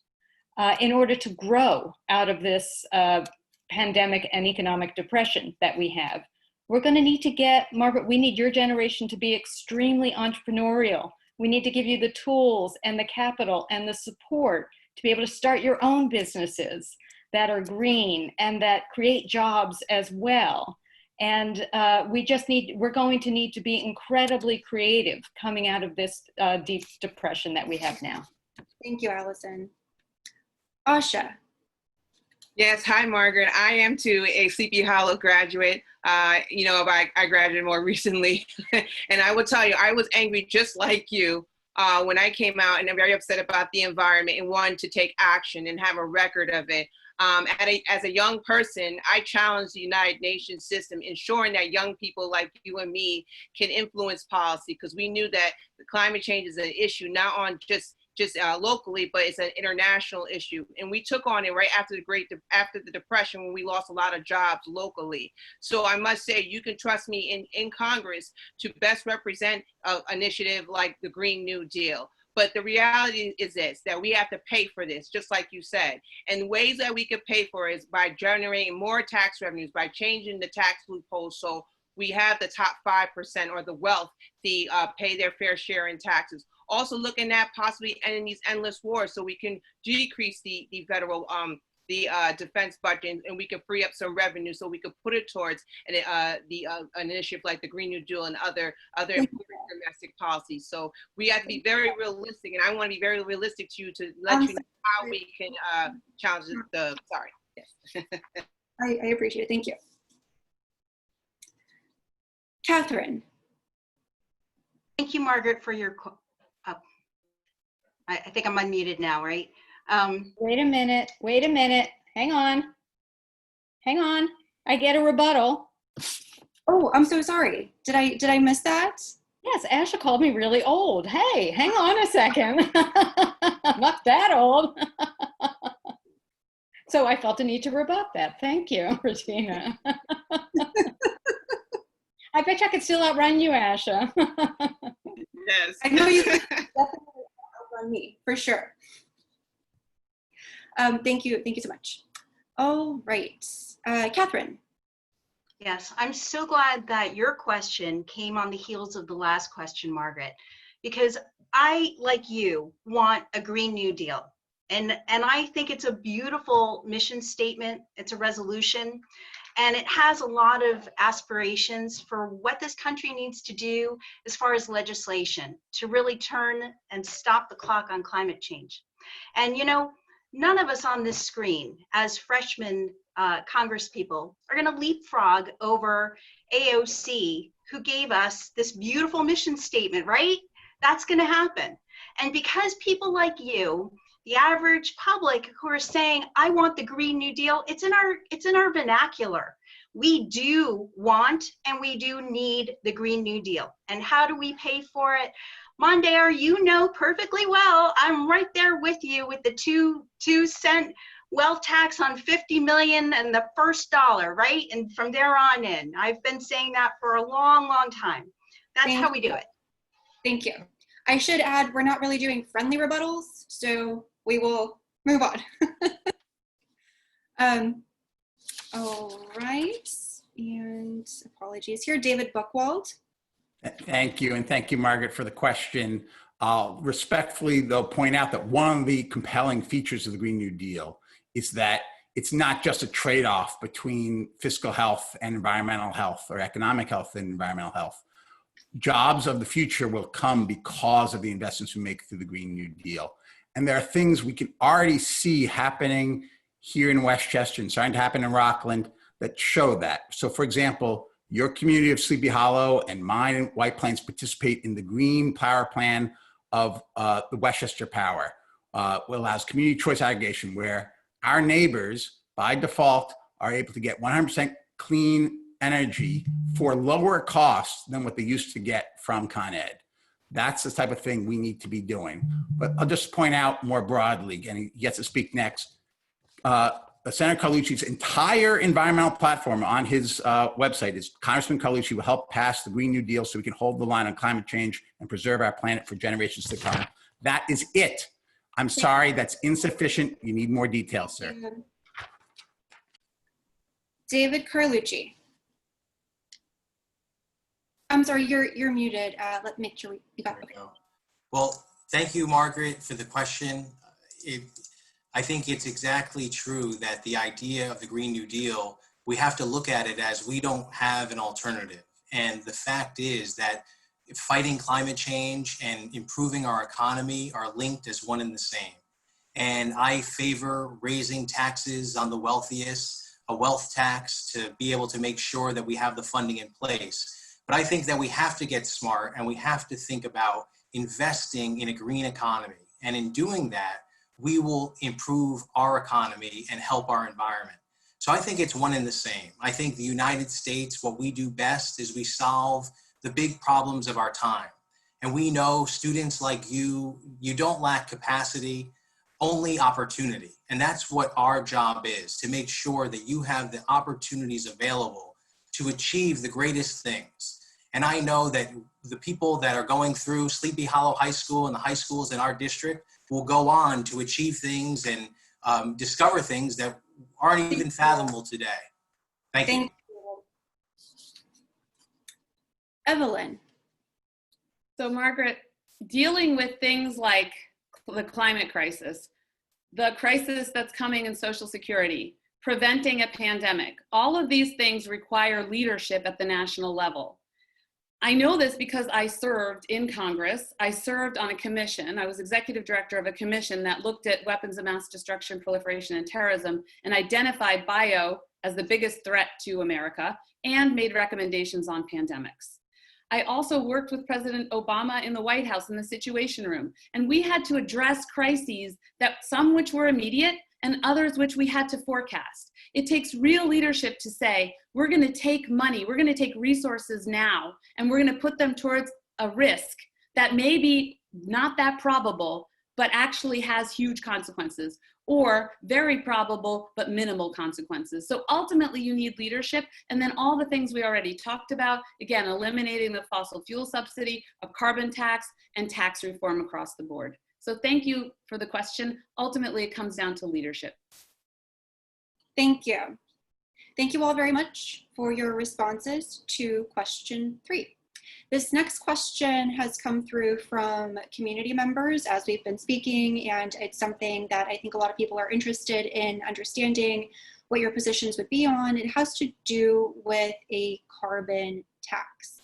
F: in order to grow out of this pandemic and economic depression that we have. We're going to need to get, Margaret, we need your generation to be extremely entrepreneurial. We need to give you the tools and the capital and the support to be able to start your own businesses that are green and that create jobs as well. And we're going to need to be incredibly creative coming out of this deep depression that we have now.
C: Thank you, Allison. Asha.
G: Yes, hi, Margaret. I am too a Sleepy Hollow graduate. I graduated more recently. And I will tell you, I was angry just like you when I came out, and I'm very upset about the environment and wanted to take action and have a record of it. As a young person, I challenged the United Nations system, ensuring that young people like you and me can influence policy, because we knew that climate change is an issue, not on just locally, but it's an international issue. And we took on it right after the Depression, when we lost a lot of jobs locally. So I must say, you can trust me in Congress to best represent an initiative like the Green New Deal. But the reality is this, that we have to pay for this, just like you said. And ways that we could pay for it is by generating more tax revenues, by changing the tax loopholes so we have the top 5% or the wealth to pay their fair share in taxes. Also looking at possibly ending these endless wars so we can decrease the federal defense budget, and we can free up some revenue so we can put it towards an initiative like the Green New Deal and other domestic policies. So we have to be very realistic, and I want to be very realistic to you to let you know how we can challenge sorry. Yes.
C: I appreciate it. Thank you. Catherine.
H: Thank you, Margaret, for your, I think I'm unmuted now, right?
F: Wait a minute, hang on. I get a rebuttal.
C: Oh, I'm so sorry. Did I miss that?
F: Yes, Asha called me really old. Hey, hang on a second. I'm not that old. So I felt the need to rebut that. Thank you, Regina. I bet you I could still outrun you, Asha.
G: Yes.
C: I know you could definitely outrun me, for sure. Thank you so much. All right, Catherine.
H: Yes, I'm so glad that your question came on the heels of the last question, Margaret, because I, like you, want a Green New Deal. And I think it's a beautiful mission statement. It's a resolution, and it has a lot of aspirations for what this country needs to do as far as legislation to really turn and stop the clock on climate change. And, you know, none of us on this screen as freshmen Congress people are going to leapfrog over AOC, who gave us this beautiful mission statement, right? That's going to happen. And because people like you, the average public who are saying, I want the Green New Deal, it's in our vernacular. We do want and we do need the Green New Deal. And how do we pay for it? Mondaire, you know perfectly well, I'm right there with you with the 2-cent wealth tax on 50 million and the first dollar, right? And from there on in, I've been saying that for a long, long time. That's how we do it.
C: Thank you. I should add, we're not really doing friendly rebuttals, so we will move on. All right, and apologies here, David Buchwald.
I: Thank you, and thank you, Margaret, for the question. I'll respectfully, though, point out that one of the compelling features of the Green New Deal is that it's not just a trade-off between fiscal health and environmental health, or economic health and environmental health. Jobs of the future will come because of the investments we make through the Green New Deal. And there are things we can already see happening here in Westchester and starting to happen in Rockland that show that. So, for example, your community of Sleepy Hollow and mine in White Plains participate in the Green Power Plan of the Westchester Power, which allows community choice aggregation, where our neighbors, by default, are able to get 100% clean energy for lower costs than what they used to get from Con Ed. That's the type of thing we need to be doing. But I'll just point out more broadly, and he gets to speak next, Senator Carlucci's entire environmental platform on his website is Congressman Carlucci will help pass the Green New Deal so we can hold the line on climate change and preserve our planet for generations to come. That is it. I'm sorry, that's insufficient. You need more details, sir.
C: David Carlucci. I'm sorry, you're muted. Let's make sure we got it.
J: Well, thank you, Margaret, for the question. I think it's exactly true that the idea of the Green New Deal, we have to look at it as we don't have an alternative. And the fact is that fighting climate change and improving our economy are linked as one and the same. And I favor raising taxes on the wealthiest, a wealth tax, to be able to make sure that we have the funding in place. But I think that we have to get smart and we have to think about investing in a green economy. And in doing that, we will improve our economy and help our environment. So I think it's one and the same. I think the United States, what we do best is we solve the big problems of our time. And we know students like you don't lack capacity, only opportunity. And that's what our job is, to make sure that you have the opportunities available to achieve the greatest things. And I know that the people that are going through Sleepy Hollow High School and the high schools in our district will go on to achieve things and discover things that aren't even fathomable today. Thank you.
C: Evelyn.
K: So Margaret, dealing with things like the climate crisis, the crisis that's coming in Social Security, preventing a pandemic, all of these things require leadership at the national level. I know this because I served in Congress. I served on a commission. I was executive director of a commission that looked at weapons of mass destruction, proliferation, and terrorism, and identified bio as the biggest threat to America and made recommendations on pandemics. I also worked with President Obama in the White House in the Situation Room, and we had to address crises, that some which were immediate and others which we had to forecast. It takes real leadership to say, we're going to take money, we're going to take resources now, and we're going to put them towards a risk that may be not that probable, but actually has huge consequences, or very probable, but minimal consequences. So ultimately you need leadership, and then all the things we already talked about, again, eliminating the fossil fuel subsidy, a carbon tax, and tax reform across the board. So thank you for the question. Ultimately, it comes down to leadership.
C: Thank you. Thank you all very much for your responses to question 3. This next question has come through from community members as we've been speaking, and it's something that I think a lot of people are interested in understanding what your positions would be on. It has to do with a carbon tax.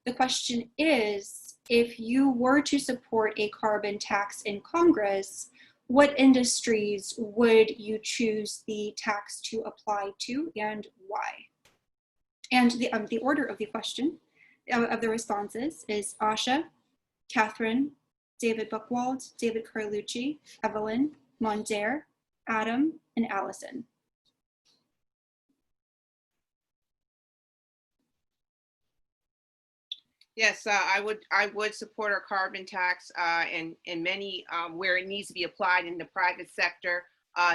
C: The question is, if you were to support a carbon tax in Congress, what industries would you choose the tax to apply to and why? And the order of the question, of the responses, is Asha, Catherine, David Buchwald, David Carlucci, Evelyn, Mondaire, Adam, and Allison.
G: Yes, I would support our carbon tax and many where it needs to be applied in the private sector.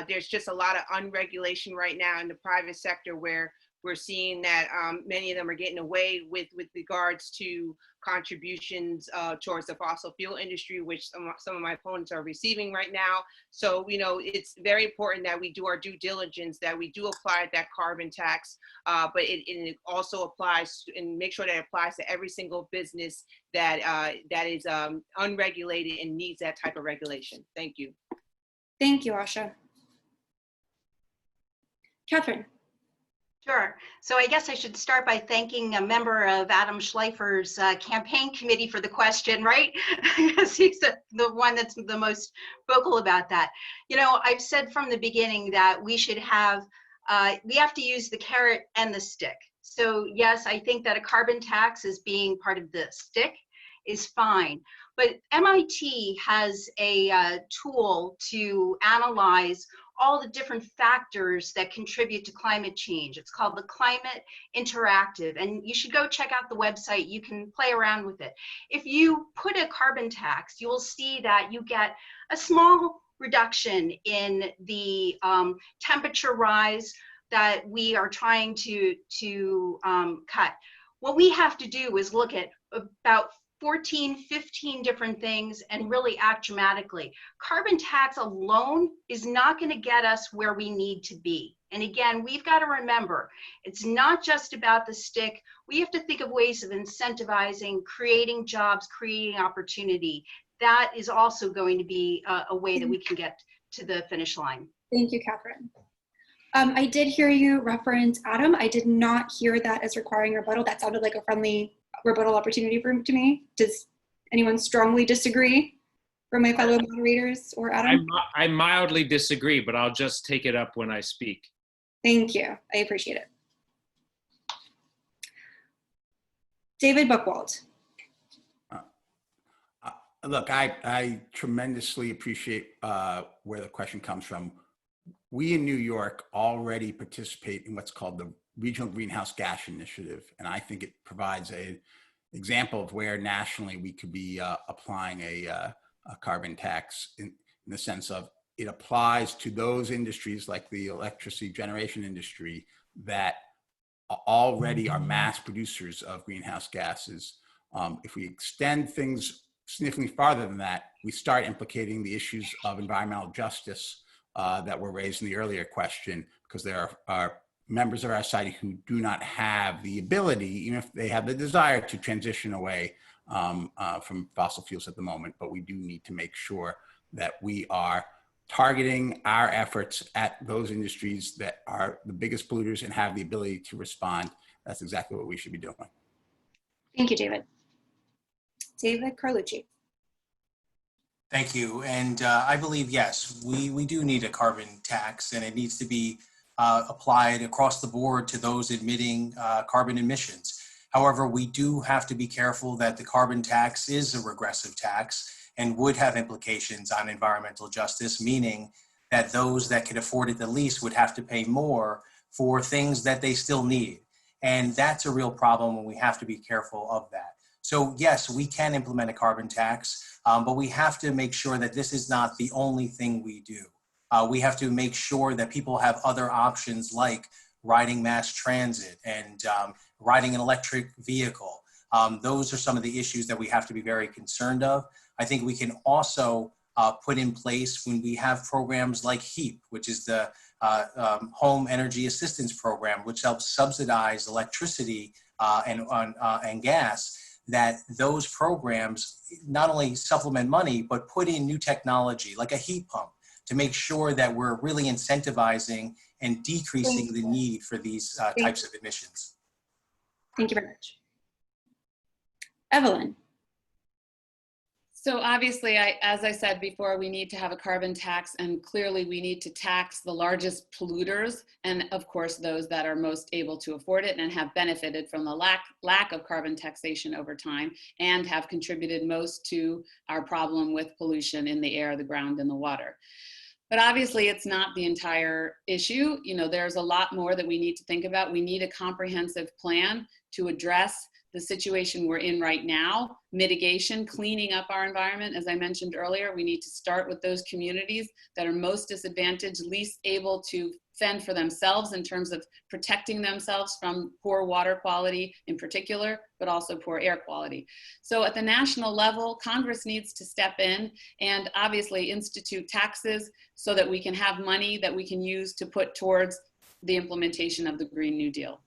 G: There's just a lot of unregulation right now in the private sector where we're seeing that many of them are getting away with regards to contributions towards the fossil fuel industry, which some of my opponents are receiving right now. So, you know, it's very important that we do our due diligence, that we do apply that carbon tax, but it also applies and make sure that it applies to every single business that that is unregulated and needs that type of regulation. Thank you.
C: Thank you, Asha. Catherine.
H: Sure. So I guess I should start by thanking a member of Adam Schleifer's campaign committee for the question, right? Because he's the one that's the most vocal about that. You know, I've said from the beginning that we should have, we have to use the carrot and the stick. So yes, I think that a carbon tax as being part of the stick is fine. But MIT has a tool to analyze all the different factors that contribute to climate change. It's called the Climate Interactive, and you should go check out the website. You can play around with it. If you put a carbon tax, you will see that you get a small reduction in the temperature rise that we are trying to cut. What we have to do is look at about 14, 15 different things and really act dramatically. Carbon tax alone is not going to get us where we need to be. And again, we've got to remember, it's not just about the stick. We have to think of ways of incentivizing, creating jobs, creating opportunity. that is also going to be a way that we can get to the finish line.
C: Thank you, Catherine. I did hear you reference Adam. I did not hear that as requiring a rebuttal. That sounded like a friendly rebuttal opportunity to me. Does anyone strongly disagree from my fellow moderators or Adam?
D: I mildly disagree, but I'll just take it up when I speak.
C: Thank you. I appreciate it. David Buchwald.
I: Look, I tremendously appreciate where the question comes from. We in New York already participate in what's called the Regional Greenhouse Gas Initiative, and I think it provides an example of where nationally we could be applying a carbon tax in the sense of it applies to those industries like the electricity generation industry that already are mass producers of greenhouse gases. If we extend things significantly farther than that, we start implicating the issues of environmental justice that were raised in the earlier question, because there are members of our society who do not have the ability, even if they have the desire, to transition away from fossil fuels at the moment. But we do need to make sure that we are targeting our efforts at those industries that are the biggest polluters and have the ability to respond. That's exactly what we should be doing.
C: Thank you, David. David Carlucci.
J: Thank you. And I believe, yes, we do need a carbon tax, and it needs to be applied across the board to those emitting carbon emissions. However, we do have to be careful that the carbon tax is a regressive tax and would have implications on environmental justice, meaning that those that could afford it the least would have to pay more for things that they still need. And that's a real problem, and we have to be careful of that. So yes, we can implement a carbon tax, but we have to make sure that this is not the only thing we do. We have to make sure that people have other options like riding mass transit and riding an electric vehicle. Those are some of the issues that we have to be very concerned of. I think we can also put in place when we have programs like HEAP, which is the Home Energy Assistance Program, which helps subsidize electricity and gas, that those programs not only supplement money, but put in new technology like a heat pump to make sure that we're really incentivizing and decreasing the need for these types of emissions.
C: Thank you very much. Evelyn.
K: So obviously, as I said before, we need to have a carbon tax, and clearly we need to tax the largest polluters, and of course those that are most able to afford it and have benefited from the lack of carbon taxation over time and have contributed most to our problem with pollution in the air, the ground, and the water. But obviously it's not the entire issue. You know, there's a lot more that we need to think about. We need a comprehensive plan to address the situation we're in right now, mitigation, cleaning up our environment. As I mentioned earlier, we need to start with those communities that are most disadvantaged, least able to fend for themselves in terms of protecting themselves from poor water quality in particular, but also poor air quality. So at the national level, Congress needs to step in and obviously institute taxes so that we can have money that we can use to put towards the implementation of the Green New Deal.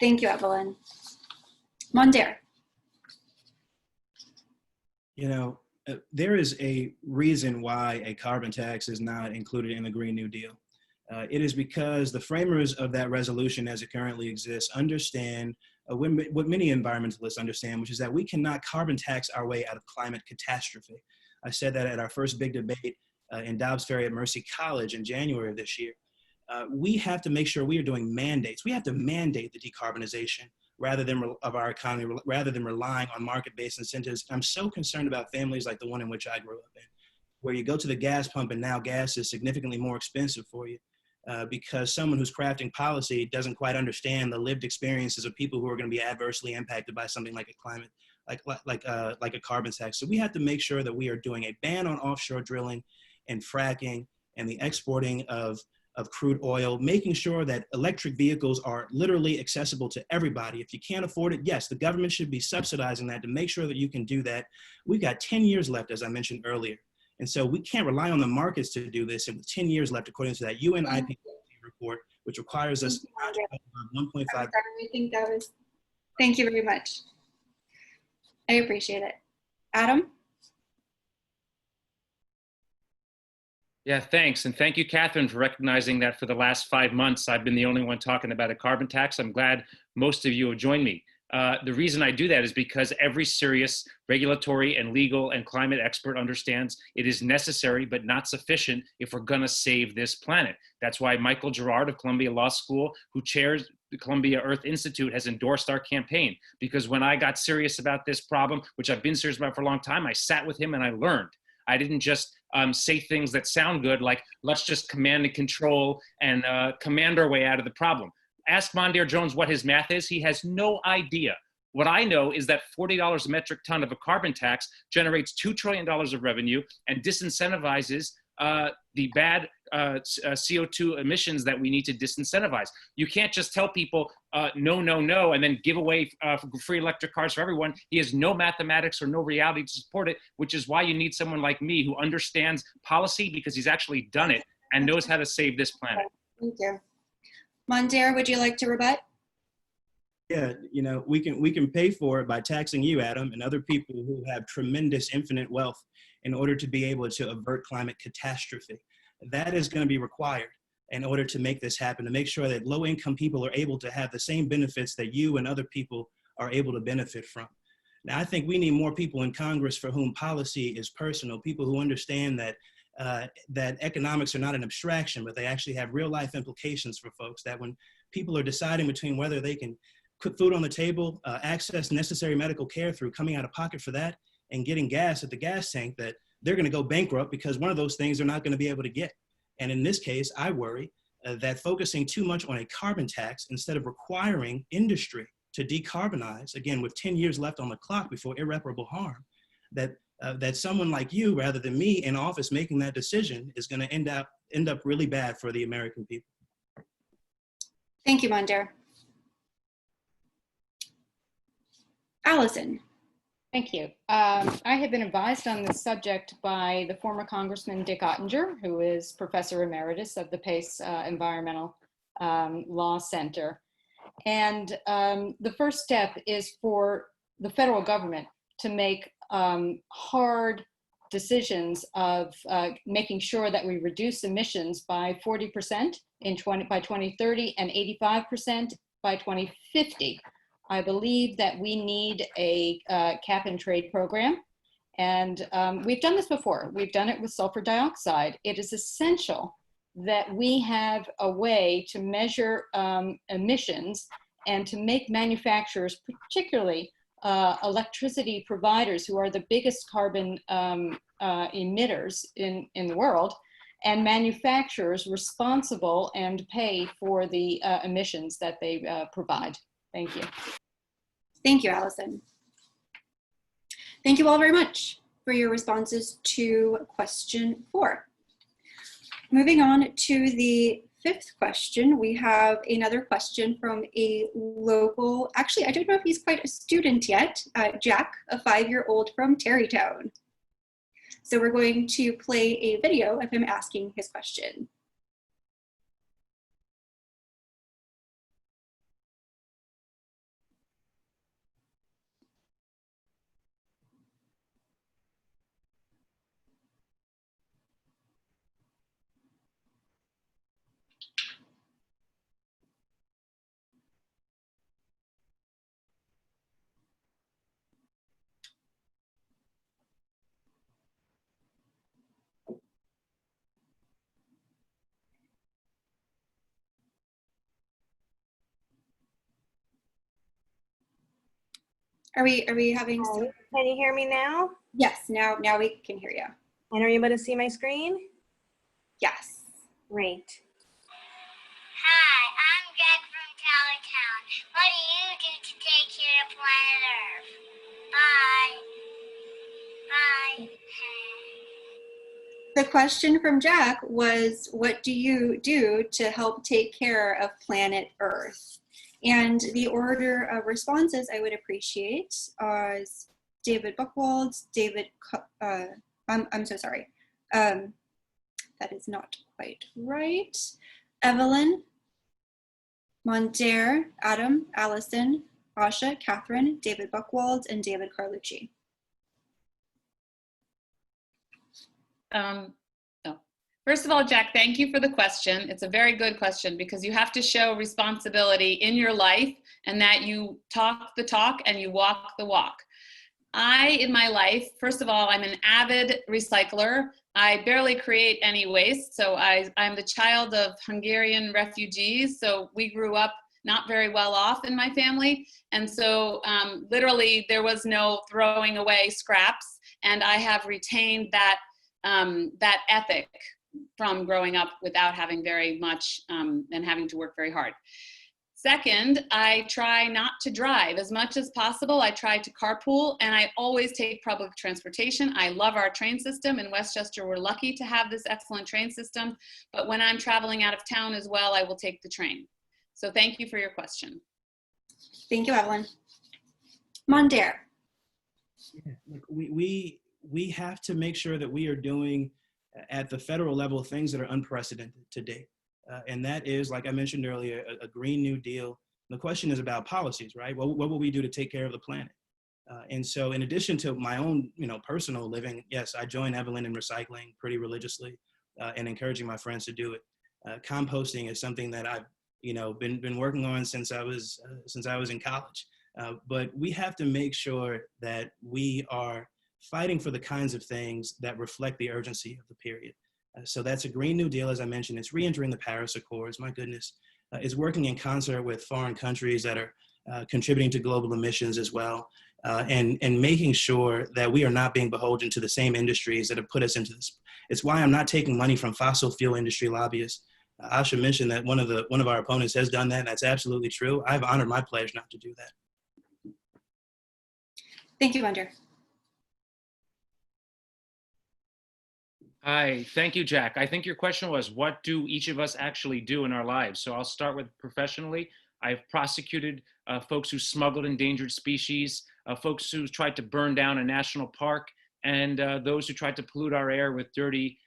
C: Thank you, Evelyn. Mondaire.
L: You know, there is a reason why a carbon tax is not included in the Green New Deal. It is because the framers of that resolution as it currently exists understand what many environmentalists understand, which is that we cannot carbon tax our way out of climate catastrophe. I said that at our first big debate in Dobbs Ferry at Mercy College in January of this year. We have to make sure we are doing mandates. We have to mandate the decarbonization of our economy, rather than relying on market-based incentives. I'm so concerned about families like the one in which I grew up in, where you go to the gas pump and now gas is significantly more expensive for you because someone who's crafting policy doesn't quite understand the lived experiences of people who are going to be adversely impacted by something like a climate, like a carbon tax. So we have to make sure that we are doing a ban on offshore drilling and fracking and the exporting of crude oil, making sure that electric vehicles are literally accessible to everybody. If you can't afford it, yes, the government should be subsidizing that to make sure that you can do that. We've got 10 years left, as I mentioned earlier. And so we can't rely on the markets to do this. And with 10 years left, according to that UN IPCC report, which requires us to 1.5.
C: I think that was, thank you very much. I appreciate it. Adam?
D: Yeah, thanks. And thank you, Catherine, for recognizing that for the last 5 months, I've been the only one talking about a carbon tax. I'm glad most of you have joined me. The reason I do that is because every serious regulatory and legal and climate expert understands it is necessary but not sufficient if we're going to save this planet. That's why Michael Gerard of Columbia Law School, who chairs the Columbia Earth Institute, has endorsed our campaign. Because when I got serious about this problem, which I've been serious about for a long time, I sat with him and I learned. I didn't just say things that sound good, like let's just command and control and command our way out of the problem. Ask Mondaire Jones what his math is. He has no idea. What I know is that $40 a metric ton of a carbon tax generates $2 trillion of revenue and disincentivizes the bad CO2 emissions that we need to disincentivize. You can't just tell people no, no, no, and then give away free electric cars for everyone. He has no mathematics or no reality to support it, which is why you need someone like me who understands policy because he's actually done it and knows how to save this planet.
C: Thank you. Mondaire, would you like to rebut?
L: Yeah, you know, we can pay for it by taxing you, Adam, and other people who have tremendous infinite wealth in order to be able to avert climate catastrophe. That is going to be required in order to make this happen, to make sure that low-income people are able to have the same benefits that you and other people are able to benefit from. Now, I think we need more people in Congress for whom policy is personal, people who understand that that economics are not an abstraction, but they actually have real life implications for folks, that when people are deciding between whether they can put food on the table, access necessary medical care through coming out of pocket for that, and getting gas at the gas tank, that they're going to go bankrupt because one of those things they're not going to be able to get. And in this case, I worry that focusing too much on a carbon tax instead of requiring industry to decarbonize, again, with 10 years left on the clock before irreparable harm, that someone like you, rather than me in office making that decision, is going to end up really bad for the American people.
C: Thank you, Mondaire. Allison.
F: Thank you. I have been advised on this subject by the former Congressman Dick Ottinger, who is Professor Emeritus of the Pace Environmental Law Center. And the first step is for the federal government to make hard decisions of making sure that we reduce emissions by 40% by 2030 and 85% by 2050. I believe that we need a cap and trade program. And we've done this before. We've done it with sulfur dioxide. It is essential that we have a way to measure emissions and to make manufacturers, particularly electricity providers who are the biggest carbon emitters in the world, and manufacturers responsible and pay for the emissions that they provide. Thank you.
C: Thank you, Allison. Thank you all very much for your responses to question 4. Moving on to the 5th question, we have another question from a local, actually, I don't know if he's quite a student yet, Jack, a 5-year-old from Terrytown. So we're going to play a video of him asking his question. Are we having some...
N: Can you hear me now?
C: Yes, now we can hear you.
N: And are you able to see my screen?
C: Yes.
N: Great.
O: Hi, I'm Greg from Tallytown. What do you do to take care of planet Earth? Bye. Bye.
C: The question from Jack was, what do you do to help take care of planet Earth? And the order of responses I would appreciate is David Buchwald, I'm so sorry. That is not quite right. Evelyn, Mondaire, Adam, Allison, Asha, Catherine, David Buchwald, and David Carlucci.
K: No. First of all, Jack, thank you for the question. It's a very good question because you have to show responsibility in your life and that you talk the talk and you walk the walk. In my life, first of all, I'm an avid recycler. I barely create any waste. So I'm the child of Hungarian refugees. So we grew up not very well off in my family. And so literally there was no throwing away scraps. And I have retained that ethic from growing up without having very much and having to work very hard. Second, I try not to drive as much as possible. I try to carpool and I always take public transportation. I love our train system in Westchester. We're lucky to have this excellent train system, but when I'm traveling out of town as well, I will take the train. So thank you for your question.
C: Thank you, Evelyn. Mondaire.
L: Yeah, look, we have to make sure that we are doing at the federal level things that are unprecedented to date. And that is, like I mentioned earlier, a Green New Deal. The question is about policies, right? What will we do to take care of the planet? And so in addition to my own, personal living, yes, I join Evelyn in recycling pretty religiously and encouraging my friends to do it. Composting is something that I've, been working on since I was in college. But we have to make sure that we are fighting for the kinds of things that reflect the urgency of the period. So that's a Green New Deal, as I mentioned. It's re-entering the Paris Accords, my goodness. It's working in concert with foreign countries that are contributing to global emissions as well, and making sure that we are not being beholden to the same industries that have put us into this. It's why I'm not taking money from fossil fuel industry lobbyists. Asha mentioned that one of our opponents has done that, and that's absolutely true. I've honored my pledge not to do that.
C: Thank you, Wonder.
D: Hi, thank you, Jack. I think your question was, what do each of us actually do in our lives? So I'll start with professionally. I've prosecuted folks who smuggled endangered species, folks who tried to burn down a national park, and those who tried to pollute our air with dirty,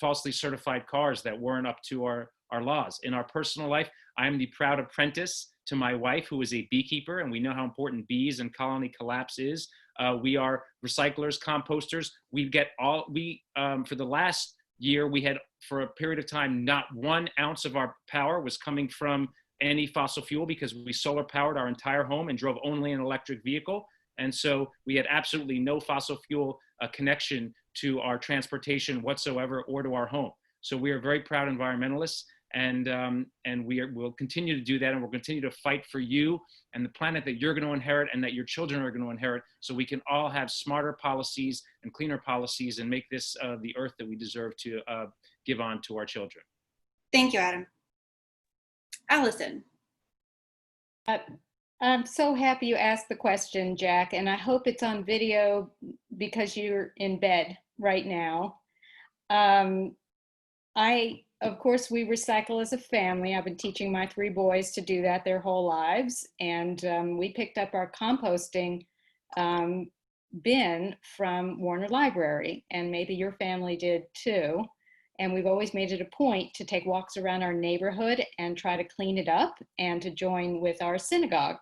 D: falsely certified cars that weren't up to our laws. In our personal life, I'm the proud apprentice to my wife, who is a beekeeper, and we know how important bees and colony collapse is. We are recyclers, composters. For the last year, we had, for a period of time, not 1 ounce of our power was coming from any fossil fuel because we solar powered our entire home and drove only an electric vehicle. And so we had absolutely no fossil fuel connection to our transportation whatsoever or to our home. So we are very proud environmentalists, and we'll continue to do that, and we'll continue to fight for you and the planet that you're going to inherit and that your children are going to inherit, so we can all have smarter policies and cleaner policies and make this the earth that we deserve to give on to our children.
C: Thank you, Adam. Allison.
F: I'm so happy you asked the question, Jack, and I hope it's on video because you're in bed right now. Of course, we recycle as a family. I've been teaching my 3 boys to do that their whole lives. And we picked up our composting bin from Warner Library, and maybe your family did too. And we've always made it a point to take walks around our neighborhood and try to clean it up, and to join with our synagogue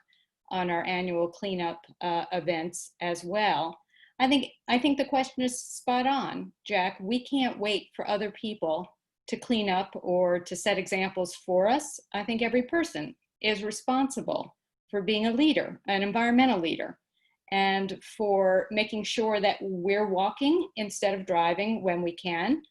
F: on our annual cleanup events as well. I think the question is spot on, Jack. We can't wait for other people to clean up or to set examples for us. I think every person is responsible for being a leader, an environmental leader, and for making sure that we're walking instead of driving when we can,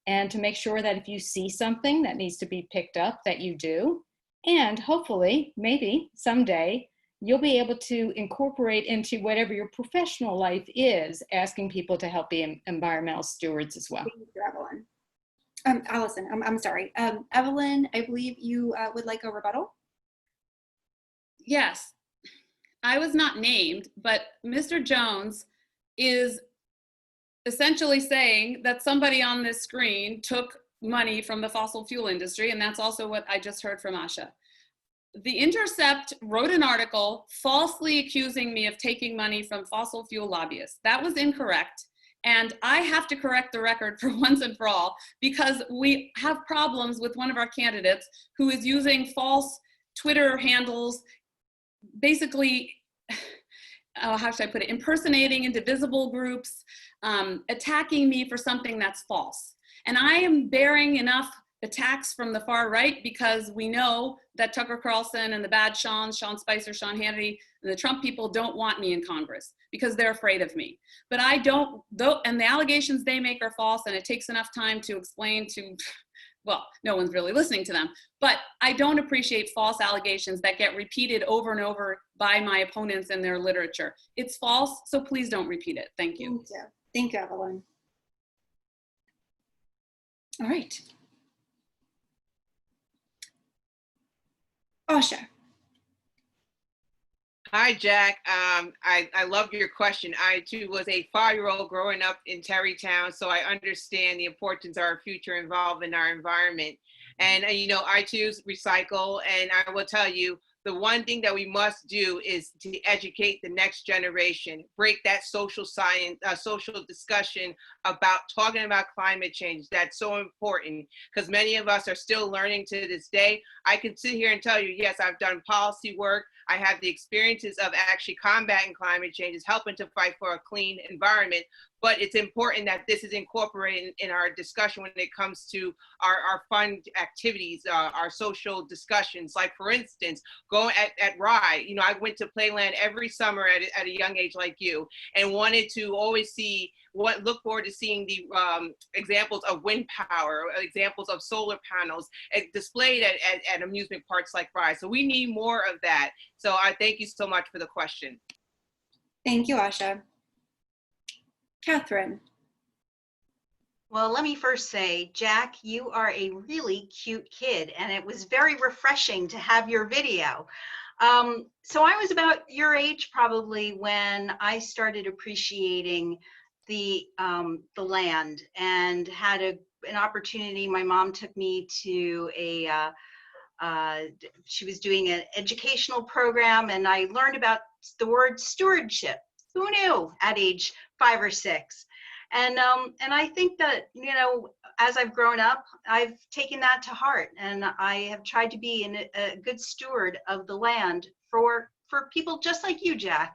F: and to make sure that if you see something that needs to be picked up, that you do. And hopefully, maybe someday, you'll be able to incorporate into whatever your professional life is, asking people to help be environmental stewards as well.
C: Thank you, Evelyn. Allison, I'm sorry. Evelyn, I believe you would like a rebuttal?
K: Yes, I was not named, but Mr. Jones is essentially saying that somebody on this screen took money from the fossil fuel industry, and that's also what I just heard from Asha. The Intercept wrote an article falsely accusing me of taking money from fossil fuel lobbyists. That was incorrect. And I have to correct the record for once and for all, because we have problems with one of our candidates who is using false Twitter handles, basically how should I put it, impersonating indivisible groups, attacking me for something that's false. And I am bearing enough attacks from the far right because we know that Tucker Carlson and the bad Sean Spicer, Sean Hannity, and the Trump people don't want me in Congress because they're afraid of me. But I don't, though, and the allegations they make are false, and it takes enough time to explain to, well, no one's really listening to them. But I don't appreciate false allegations that get repeated over and over by my opponents in their literature. It's false, so please don't repeat it. Thank you.
C: Thank you. Thank you, Evelyn. All right. Asha.
G: Hi, Jack. I love your question. I too was a 5-year-old growing up in Terrytown, so I understand the importance of our future involved in our environment. And you know, I too recycle, and I will tell you, the one thing that we must do is to educate the next generation, break that social science, social discussion about talking about climate change. That's so important because many of us are still learning to this day. I can sit here and tell you, yes, I've done policy work. I have the experiences of actually combating climate change, helping to fight for a clean environment. But it's important that this is incorporated in our discussion when it comes to our fun activities, our social discussions. Like, for instance, going at RIE, you know, I went to Playland every summer at a young age like you, and wanted to always look forward to seeing the examples of wind power, examples of solar panels displayed at amusement parks like RIE. So we need more of that. So I thank you so much for the question.
C: Thank you, Asha. Catherine.
H: Well, let me first say, Jack, you are a really cute kid, and it was very refreshing to have your video. So I was about your age probably when I started appreciating the land and had an opportunity. My mom took me to she was doing an educational program, and I learned about the word stewardship. Who knew at age 5 or 6? And I think that, you know, as I've grown up, I've taken that to heart, and I have tried to be a good steward of the land for people just like you, Jack.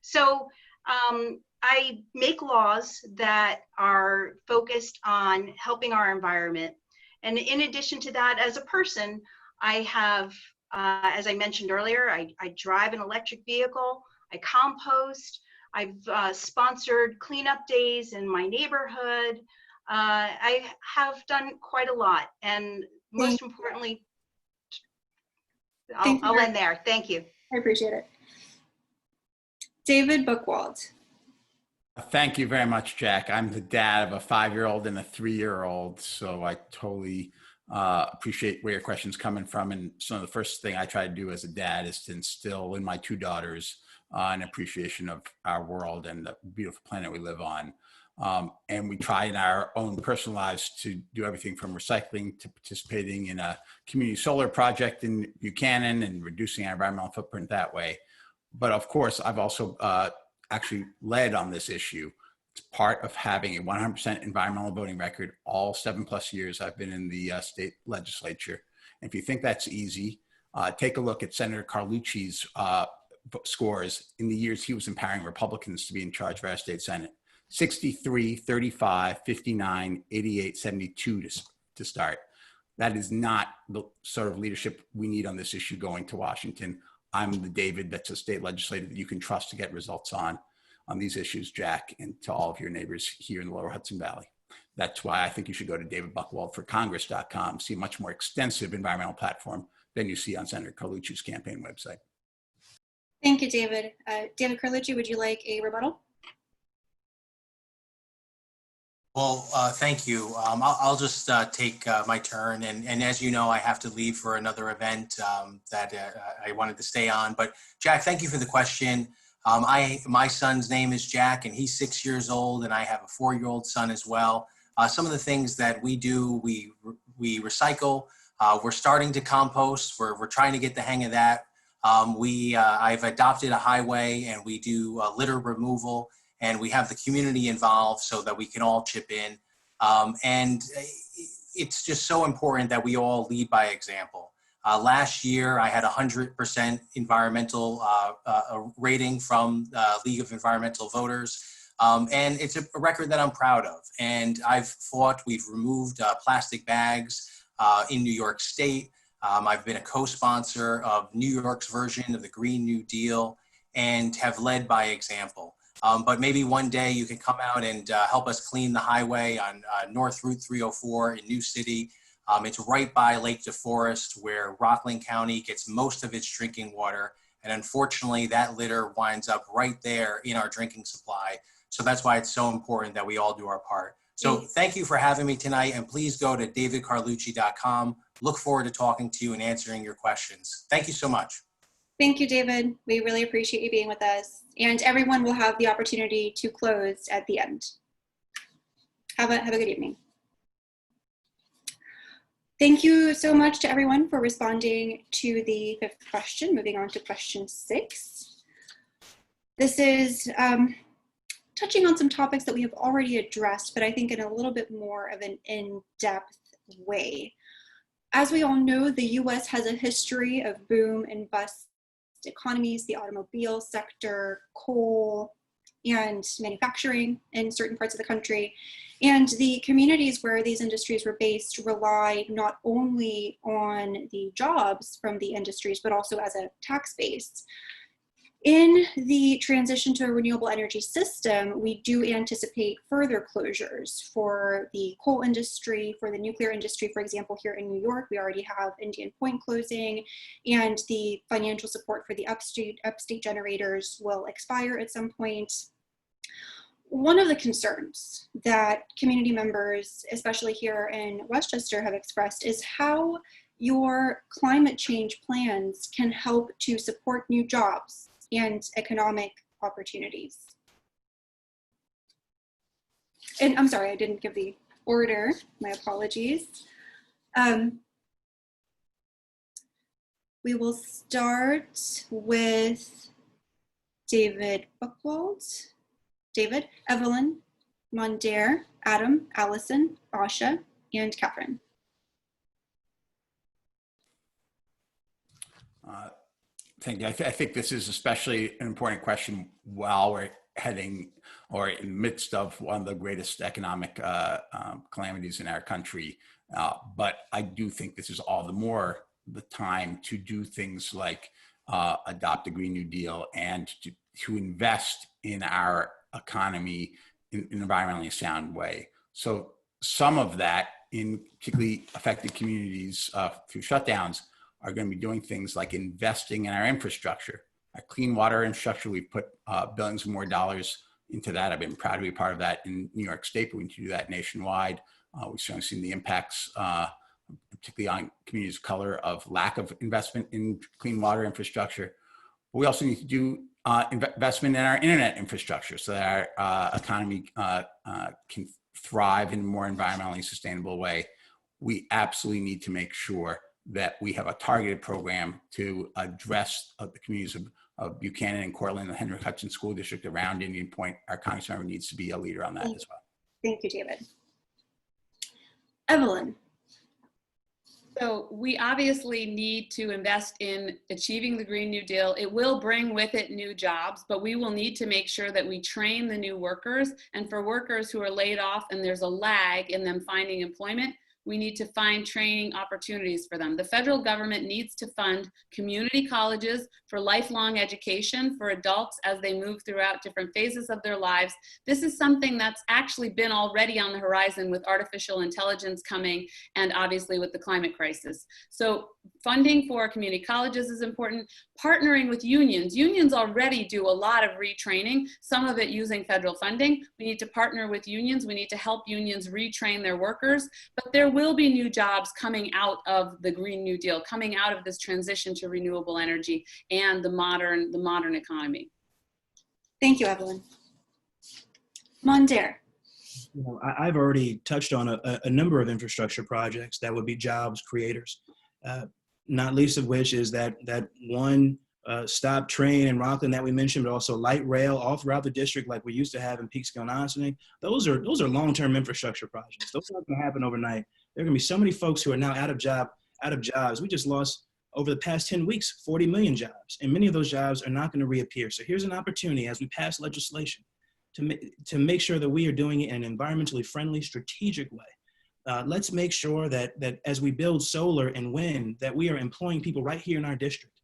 H: So I make laws that are focused on helping our environment. And in addition to that, as a person, I have, as I mentioned earlier, I drive an electric vehicle, I compost, I've sponsored cleanup days in my neighborhood. I have done quite a lot. And most importantly, I'll end there. Thank you.
C: I appreciate it. David Buchwald.
I: Thank you very much, Jack. I'm the dad of a 5-year-old and a 3-year-old, so I totally appreciate where your question's coming from. And some of the first thing I try to do as a dad is to instill in my 2 daughters an appreciation of our world and the beautiful planet we live on. And we try in our own personal lives to do everything from recycling to participating in a community solar project in Buchanan and reducing our environmental footprint that way. But of course, I've also actually led on this issue. It's part of having a 100% environmental voting record all 7+ years I've been in the state legislature. And if you think that's easy, take a look at Senator Carlucci's scores in the years he was empowering Republicans to be in charge of our state Senate. 63, 35, 59, 88, 72 to start. That is not the sort of leadership we need on this issue going to Washington. I'm the David that's a state legislator that you can trust to get results on these issues, Jack, and to all of your neighbors here in the Lower Hudson Valley. That's why I think you should go to davidbuchwaldforcongress.com, see a much more extensive environmental platform than you see on Senator Carlucci's campaign website.
C: Thank you, David. David Carlucci, would you like a rebuttal?
J: Well, thank you. I'll just take my turn. And as you know, I have to leave for another event that I wanted to stay on. But Jack, thank you for the question. My son's name is Jack, and he's 6 years old, and I have a 4-year-old son as well. Some of the things that we do, we recycle. We're starting to compost. We're trying to get the hang of that. I've adopted a highway, and we do litter removal, and we have the community involved so that we can all chip in. And it's just so important that we all lead by example. Last year, I had 100% environmental rating from League of Environmental Voters. And it's a record that I'm proud of. And we've removed plastic bags in New York State. I've been a co-sponsor of New York's version of the Green New Deal and have led by example. But maybe one day you can come out and help us clean the highway on North Route 304 in New City. It's right by Lake DeForest, where Rockland County gets most of its drinking water. And unfortunately, that litter winds up right there in our drinking supply. So that's why it's so important that we all do our part. So thank you for having me tonight, and please go to davidcarlucci.com. Look forward to talking to you and answering your questions. Thank you so much.
C: Thank you, David. We really appreciate you being with us. And everyone will have the opportunity to close at the end. Have a good evening. Thank you so much to everyone for responding to the 5th question. Moving on to question 6. This is touching on some topics that we have already addressed, but I think in a little bit more of an in-depth way. As we all know, the US has a history of boom and bust economies, the automobile sector, coal, and manufacturing in certain parts of the country. And the communities where these industries were based rely not only on the jobs from the industries, but also as a tax base. In the transition to a renewable energy system, we do anticipate further closures for the coal industry, for the nuclear industry. For example, here in New York, we already have Indian Point closing, and the financial support for the upstate generators will expire at some point. One of the concerns that community members, especially here in Westchester, have expressed is how your climate change plans can help to support new jobs and economic opportunities. And I'm sorry, I didn't give the order, my apologies. We will start with David Buchwald. David, Evelyn, Mondaire, Adam, Allison, Asha, and Catherine.
I: Thank you. I think this is especially an important question while we're heading or in the midst of one of the greatest economic calamities in our country. But I do think this is all the more the time to do things like adopt the Green New Deal and to invest in our economy in an environmentally sound way. So some of that in particularly affected communities through shutdowns are going to be doing things like investing in our infrastructure, our clean water infrastructure. We've put billions more dollars into that. I've been proud to be part of that in New York State, but we need to do that nationwide. We've certainly seen the impacts, particularly on communities of color, of lack of investment in clean water infrastructure. But we also need to do investment in our internet infrastructure so that our economy can thrive in a more environmentally sustainable way. We absolutely need to make sure that we have a targeted program to address the communities of Buchanan and Cortland, the Henry Hudson School District around Indian Point. Our Congressmember needs to be a leader on that as well.
C: Thank you, David. Evelyn.
K: So we obviously need to invest in achieving the Green New Deal. It will bring with it new jobs, but we will need to make sure that we train the new workers. And for workers who are laid off and there's a lag in them finding employment, we need to find training opportunities for them. The federal government needs to fund community colleges for lifelong education for adults as they move throughout different phases of their lives. This is something that's actually been already on the horizon with artificial intelligence coming and obviously with the climate crisis. So funding for community colleges is important. Partnering with unions. Unions already do a lot of retraining, some of it using federal funding. We need to partner with unions. We need to help unions retrain their workers, but there will be new jobs coming out of the Green New Deal, coming out of this transition to renewable energy and the modern economy.
C: Thank you, Evelyn. Mondaire.
L: You know, I've already touched on a number of infrastructure projects that would be jobs creators, not least of which is that one stop train in Rockland that we mentioned, but also light rail all throughout the district like we used to have in Peekskill and Ossining. Those are long-term infrastructure projects. Those are not going to happen overnight. There are going to be so many folks who are now out of jobs. We just lost over the past 10 weeks, 40 million jobs, and many of those jobs are not going to reappear. So here's an opportunity as we pass legislation to make sure that we are doing it in an environmentally friendly, strategic way. Let's make sure that as we build solar and wind, that we are employing people right here in our district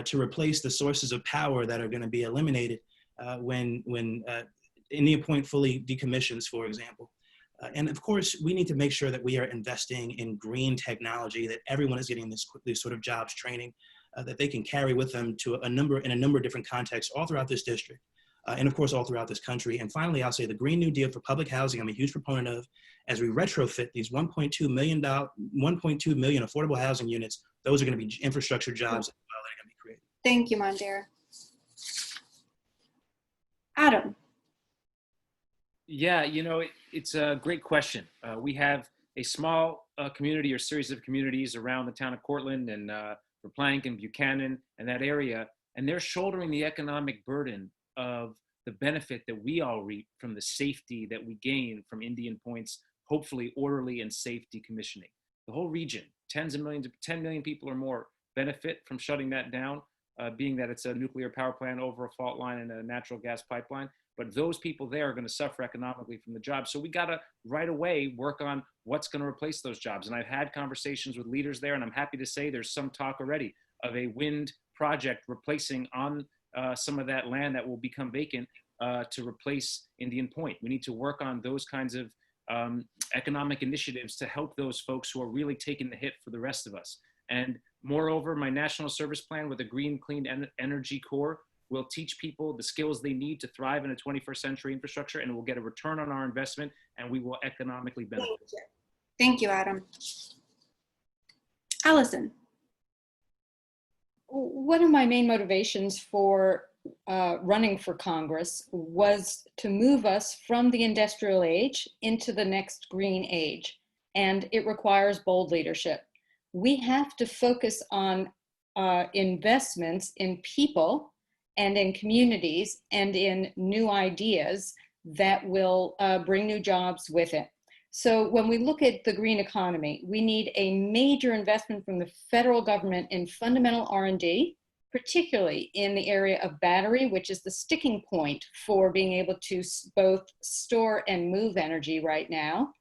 L: to replace the sources of power that are going to be eliminated when Indian Point fully decommissions, for example. And of course, we need to make sure that we are investing in green technology, that everyone is getting this sort of jobs training that they can carry with them to a number of different contexts all throughout this district. And of course, all throughout this country. And finally, I'll say the Green New Deal for public housing, I'm a huge proponent of, as we retrofit these 1.2 million affordable housing units, those are going to be infrastructure jobs that are going to be created.
C: Thank you, Mandir. Adam.
D: Yeah, it's a great question. We have a small community or series of communities around the town of Cortland and Verplank and Buchanan and that area, and they're shouldering the economic burden of the benefit that we all reap from the safety that we gain from Indian Point's hopefully orderly and safe decommissioning. The whole region, tens of millions, 10 million people or more benefit from shutting that down, being that it's a nuclear power plant over a fault line and a natural gas pipeline. But those people there are going to suffer economically from the jobs. So we got to right away work on what's going to replace those jobs. And I've had conversations with leaders there, and I'm happy to say there's some talk already of a wind project replacing on some of that land that will become vacant to replace Indian Point. We need to work on those kinds of economic initiatives to help those folks who are really taking the hit for the rest of us. And moreover, my national service plan with a green, clean energy core will teach people the skills they need to thrive in a 21st century infrastructure, and we'll get a return on our investment, and we will economically benefit.
C: Thank you, Adam. Allison.
F: One of my main motivations for running for Congress was to move us from the industrial age into the next green age, and it requires bold leadership. We have to focus on investments in people and in communities and in new ideas that will bring new jobs with it. So when we look at the green economy, we need a major investment from the federal government in fundamental R&D, particularly in the area of battery, which is the sticking point for being able to both store and move energy right now.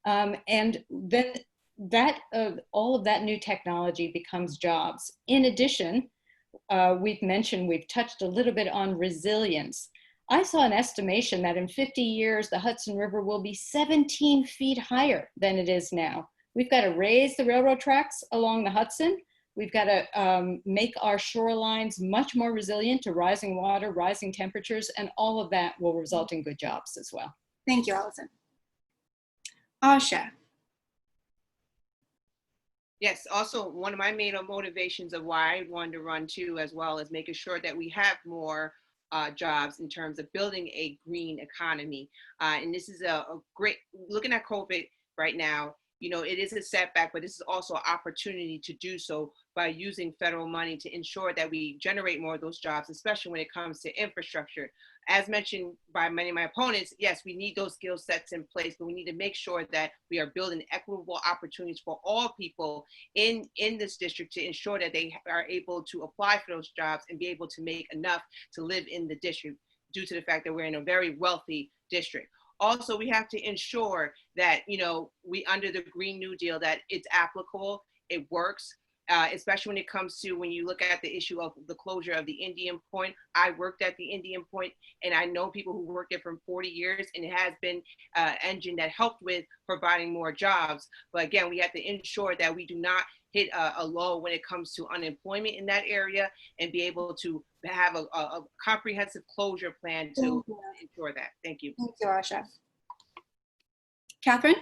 F: And then all of that new technology becomes jobs. In addition, we've touched a little bit on resilience. I saw an estimation that in 50 years, the Hudson River will be 17 feet higher than it is now. We've got to raise the railroad tracks along the Hudson. We've got to make our shorelines much more resilient to rising water, rising temperatures, and all of that will result in good jobs as well.
C: Thank you, Allison. Asha.
G: Yes, also one of my main motivations of why I wanted to run too, as well as making sure that we have more jobs in terms of building a green economy. And this is a great, looking at COVID right now, it is a setback, but this is also an opportunity to do so by using federal money to ensure that we generate more of those jobs, especially when it comes to infrastructure. As mentioned by many of my opponents, yes, we need those skill sets in place, but we need to make sure that we are building equitable opportunities for all people in this district to ensure that they are able to apply for those jobs and be able to make enough to live in the district due to the fact that we're in a very wealthy district. Also, we have to ensure that, we under the Green New Deal, that it's applicable, it works. Especially when it comes to when you look at the issue of the closure of the Indian Point. I worked at the Indian Point, and I know people who worked there for 40 years, and it has been an engine that helped with providing more jobs. But again, we have to ensure that we do not hit a low when it comes to unemployment in that area, and be able to have a comprehensive closure plan to ensure that. Thank you.
C: Thank you, Asha. Catherine?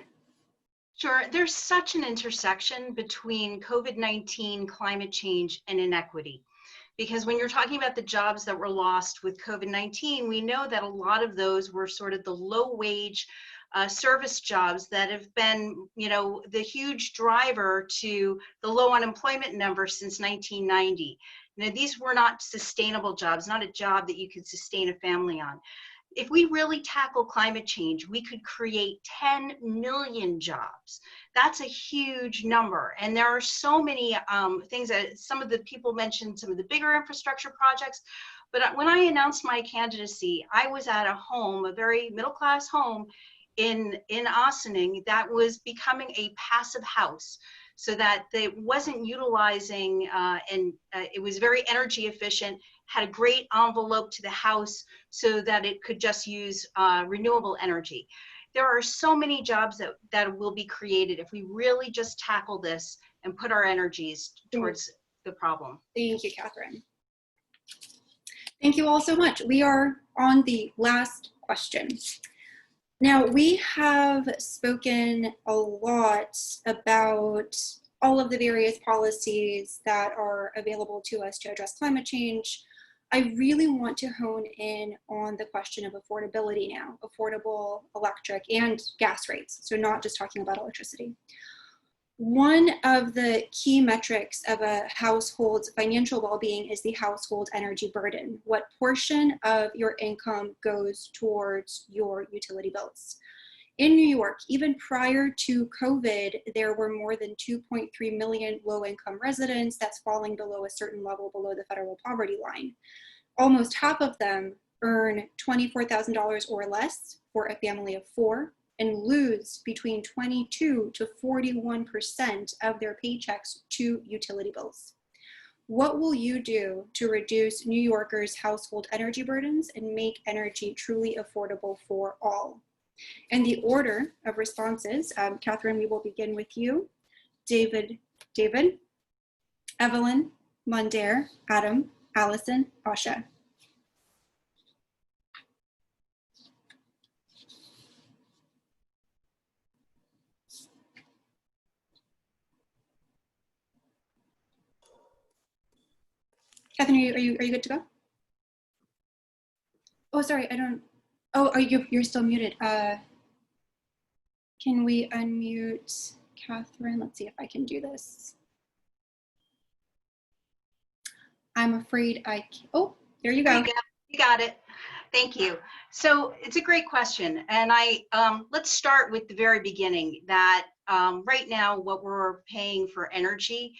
H: Sure. There's such an intersection between COVID-19, climate change, and inequity. Because when you're talking about the jobs that were lost with COVID-19, we know that a lot of those were sort of the low-wage service jobs that have been, the huge driver to the low unemployment number since 1990. These were not sustainable jobs, not a job that you could sustain a family on. if we really tackle climate change, we could create 10 million jobs. That's a huge number. And there are so many things that some of the people mentioned, some of the bigger infrastructure projects. But when I announced my candidacy, I was at a home, a very middle-class home in Ossining that was becoming a passive house, so that it wasn't utilizing, it was very energy efficient, had a great envelope to the house so that it could just use renewable energy. There are so many jobs that will be created if we really just tackle this and put our energies towards the problem.
C: Thank you, Catherine. Thank you all so much. We are on the last question. Now, we have spoken a lot about all of the various policies that are available to us to address climate change. I really want to hone in on the question of affordability now, affordable electric and gas rates, so not just talking about electricity. One of the key metrics of a household's financial well-being is the household energy burden. What portion of your income goes towards your utility bills? In New York, even prior to COVID, there were more than 2.3 million low-income residents. That's falling below a certain level below the federal poverty line. Almost half of them earn $24,000 or less for a family of 4, and lose between 22 to 41% of their paychecks to utility bills. What will you do to reduce New Yorkers' household energy burdens and make energy truly affordable for all? And the order of responses, Catherine, we will begin with you. David, Evelyn, Mondaire, Adam, Allison, Asha. Catherine, are you good to go? Oh, sorry, I don't. Oh, you're still muted. Can we unmute Catherine? Let's see if I can do this. I'm afraid I can't. Oh, there you go.
H: You got it. Thank you. So it's a great question. And let's start with the very beginning that right now, what we're paying for energy,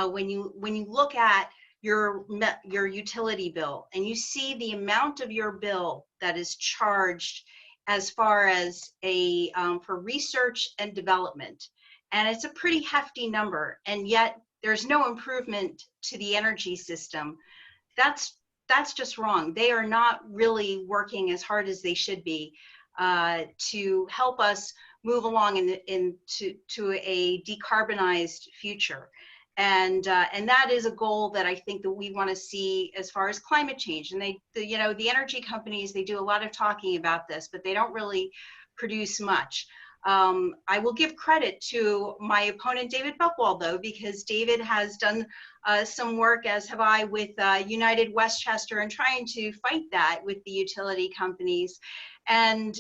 H: when you look at your utility bill and you see the amount of your bill that is charged as far as for research and development, and it's a pretty hefty number, and yet there's no improvement to the energy system. That's just wrong. They are not really working as hard as they should be to help us move along to a decarbonized future. And that is a goal that I think that we want to see as far as climate change. And the energy companies, they do a lot of talking about this, but they don't really produce much. I will give credit to my opponent, David Buchwald, though, because David has done some work, as have I, with United Westchester and trying to fight that with the utility companies and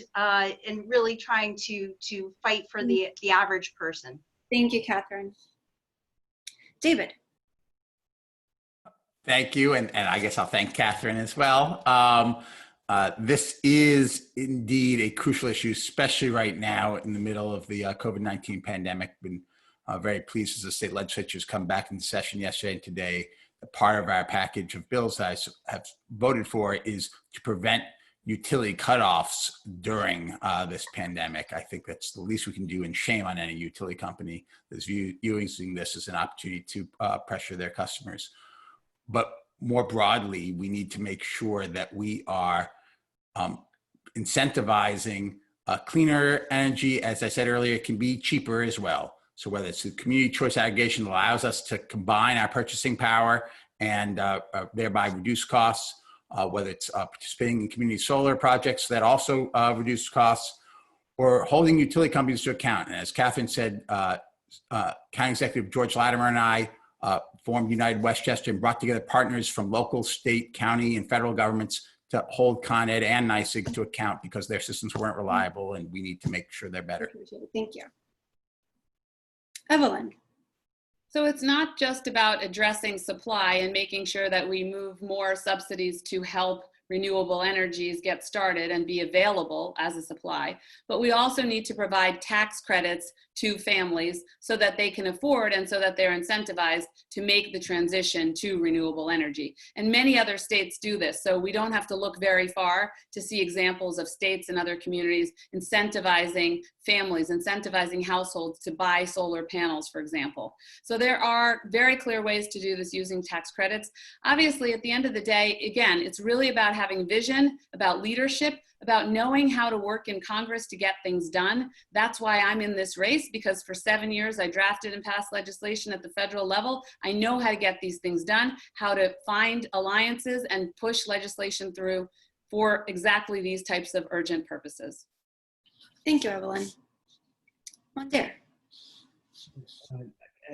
H: really trying to fight for the average person.
C: Thank you, Catherine. David.
I: Thank you, and I guess I'll thank Catherine as well. This is indeed a crucial issue, especially right now in the middle of the COVID-19 pandemic. Been very pleased as the state legislatures come back into session yesterday and today. Part of our package of bills that I have voted for is to prevent utility cutoffs during this pandemic. I think that's the least we can do, and shame on any utility company that's using this as an opportunity to pressure their customers. But more broadly, we need to make sure that we are incentivizing cleaner energy. As I said earlier, it can be cheaper as well. So whether it's the community choice aggregation that allows us to combine our purchasing power and thereby reduce costs, whether it's participating in community solar projects that also reduce costs, or holding utility companies to account. And as Catherine said, County Executive George Latimer and I formed United Westchester and brought together partners from local, state, county, and federal governments to hold Con Ed and NYSEG to account because their systems weren't reliable, and we need to make sure they're better.
C: Thank you. Evelyn.
K: So it's not just about addressing supply and making sure that we move more subsidies to help renewable energies get started and be available as a supply. But we also need to provide tax credits to families so that they can afford and so that they're incentivized to make the transition to renewable energy. And many other states do this, so we don't have to look very far to see examples of states and other communities incentivizing families, incentivizing households to buy solar panels, for example. So there are very clear ways to do this using tax credits. Obviously, at the end of the day, again, it's really about having vision, about leadership, about knowing how to work in Congress to get things done. That's why I'm in this race, because for 7 years I drafted and passed legislation at the federal level. I know how to get these things done, how to find alliances and push legislation through for exactly these types of urgent purposes.
C: Thank you, Evelyn. Mondaire.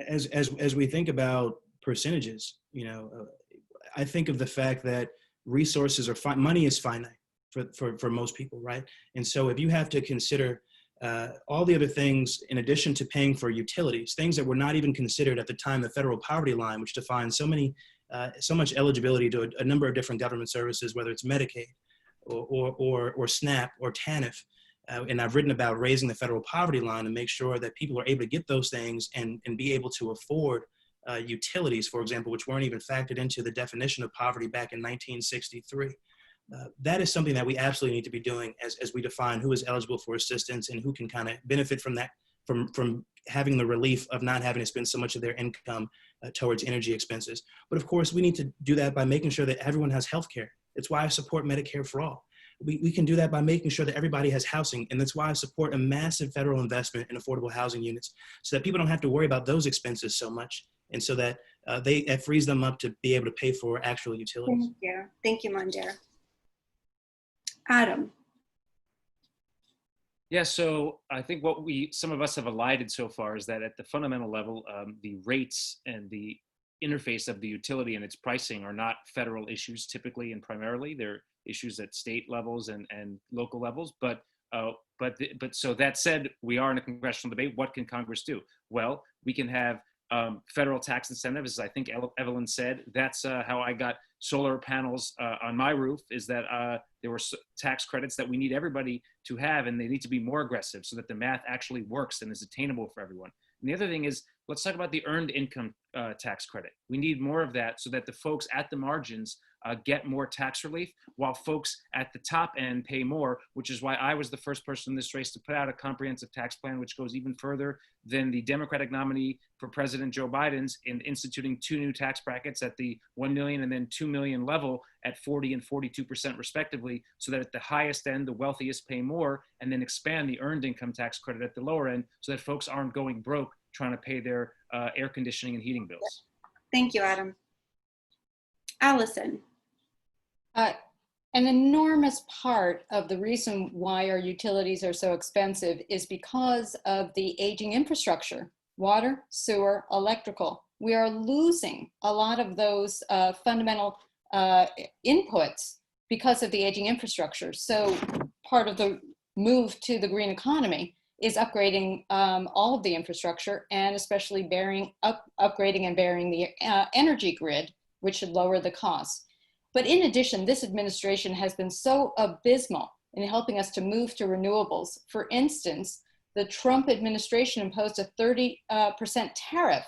L: As we think about percentages, I think of the fact that resources are money is finite for most people, right? And so if you have to consider all the other things in addition to paying for utilities, things that were not even considered at the time, the federal poverty line, which defines so much eligibility to a number of different government services, whether it's Medicaid or SNAP or TANF. And I've written about raising the federal poverty line to make sure that people are able to get those things and be able to afford utilities, for example, which weren't even factored into the definition of poverty back in 1963. That is something that we absolutely need to be doing as we define who is eligible for assistance and who can kind of benefit from that, from having the relief of not having to spend so much of their income towards energy expenses. But of course, we need to do that by making sure that everyone has health care. It's why I support Medicare for all. We can do that by making sure that everybody has housing. And that's why I support a massive federal investment in affordable housing units so that people don't have to worry about those expenses so much. And so that it frees them up to be able to pay for actual utilities.
C: Thank you. Thank you, Mondaire. Adam.
D: Yeah, so I think what some of us have elided so far is that at the fundamental level, the rates and the interface of the utility and its pricing are not federal issues typically and primarily. They're issues at state levels and local levels. But so that said, we are in a congressional debate. What can Congress do? Well, we can have federal tax incentives, as I think Evelyn said. That's how I got solar panels on my roof, is that there were tax credits that we need everybody to have, and they need to be more aggressive so that the math actually works and is attainable for everyone. And the other thing is, let's talk about the earned income tax credit. We need more of that so that the folks at the margins get more tax relief, while folks at the top end pay more, which is why I was the first person in this race to put out a comprehensive tax plan, which goes even further than the Democratic nominee for President Joe Biden's, in instituting 2 new tax brackets at the 1 million and then 2 million level at 40 and 42% respectively, so that at the highest end, the wealthiest pay more, and then expand the earned income tax credit at the lower end so that folks aren't going broke trying to pay their air conditioning and heating bills.
C: Thank you, Adam. Allison.
F: An enormous part of the reason why our utilities are so expensive is because of the aging infrastructure, water, sewer, electrical. We are losing a lot of those fundamental inputs because of the aging infrastructure. So part of the move to the green economy is upgrading all of the infrastructure, and especially upgrading and burying the energy grid, which should lower the costs. But in addition, this administration has been so abysmal in helping us to move to renewables. For instance, the Trump administration imposed a 30% tariff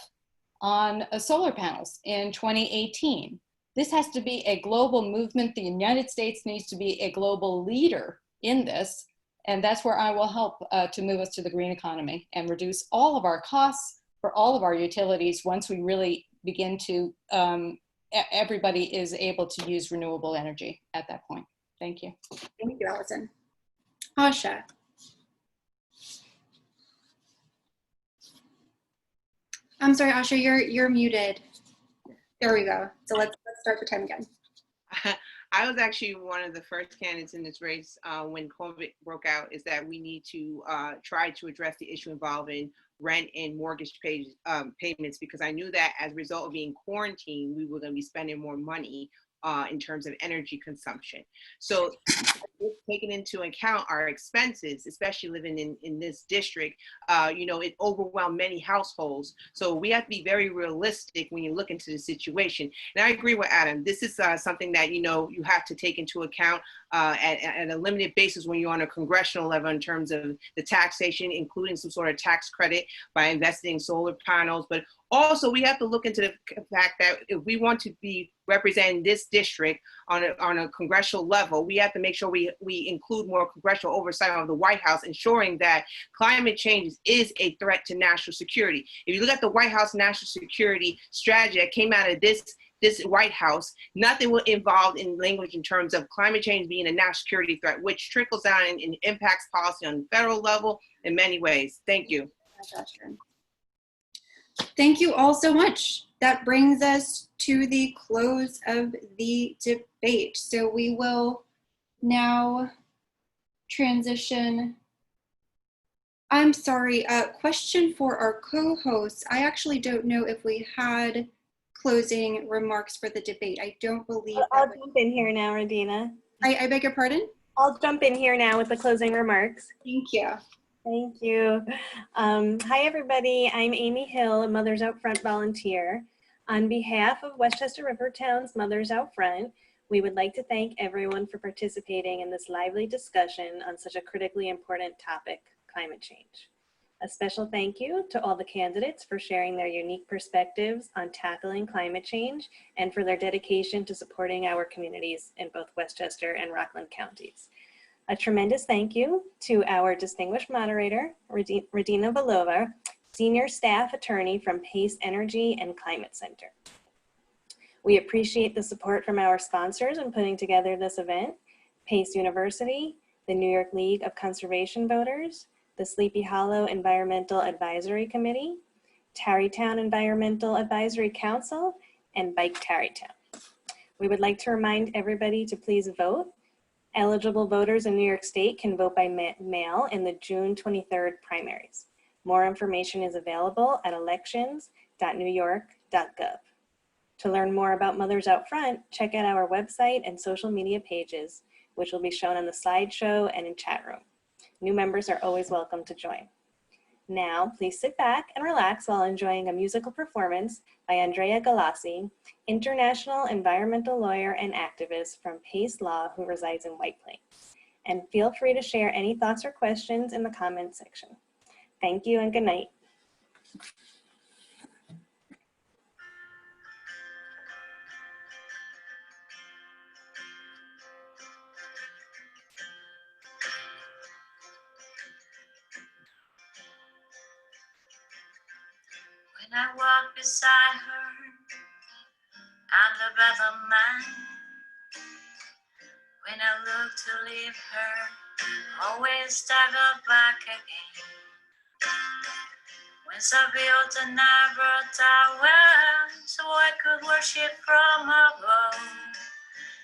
F: on solar panels in 2018. This has to be a global movement. The United States needs to be a global leader in this. And that's where I will help to move us to the green economy and reduce all of our costs for all of our utilities once we really begin to, everybody is able to use renewable energy at that point. Thank you.
C: Thank you, Allison. Asha. I'm sorry, Asha, you're muted. There we go. So let's start the time again.
G: I was actually one of the first candidates in this race when COVID broke out, is that we need to try to address the issue involving rent and mortgage payments, because I knew that as a result of being quarantined, we were going to be spending more money in terms of energy consumption. So taking into account our expenses, especially living in this district, it overwhelmed many households. So we have to be very realistic when you look into the situation. And I agree with Adam. This is something that, you have to take into account at a limited basis when you're on a congressional level in terms of the taxation, including some sort of tax credit by investing in solar panels. But also, we have to look into the fact that if we want to be representing this district on a congressional level, we have to make sure we include more congressional oversight of the White House, ensuring that climate change is a threat to national security. If you look at the White House national security strategy that came out of this White House, nothing will involve in language in terms of climate change being a national security threat, which trickles down and impacts policy on the federal level in many ways. Thank you.
C: Thank you all so much. That brings us to the close of the debate. So we will now transition. I'm sorry, question for our co-hosts. I actually don't know if we had closing remarks for the debate. I don't believe
N: I'll jump in here now, Radina.
C: I beg your pardon?
N: I'll jump in here now with the closing remarks.
C: Thank you.
N: Thank you. Hi, everybody. I'm Amy Hill, a Mothers Out Front volunteer. On behalf of Westchester Rivertowns Mothers Out Front, we would like to thank everyone for participating in this lively discussion on such a critically important topic, climate change. A special thank you to all the candidates for sharing their unique perspectives on tackling climate change and for their dedication to supporting our communities in both Westchester and Rockland counties. A tremendous thank you to our distinguished moderator, Radina Belova, Senior Staff Attorney from Pace Energy and Climate Center. We appreciate the support from our sponsors in putting together this event, Pace University, the New York League of Conservation Voters, the Sleepy Hollow Environmental Advisory Committee, Tarrytown Environmental Advisory Council, and Bike Tarrytown. We would like to remind everybody to please vote. Eligible voters in New York State can vote by mail in the June 23rd primaries. More information is available at elections.newyork.gov. To learn more about Mothers Out Front, check out our website and social media pages, which will be shown on the slideshow and in chat room. New members are always welcome to join. Now, please sit back and relax while enjoying a musical performance by Andrea Galassi, international environmental lawyer and activist from Pace Law who resides in White Plains. And feel free to share any thoughts or questions in the comments section. Thank you and good night.
P: When I walk beside her on the battle line, when I look to leave her, always stagger back again. Once I built a narrow tower so I could worship from above.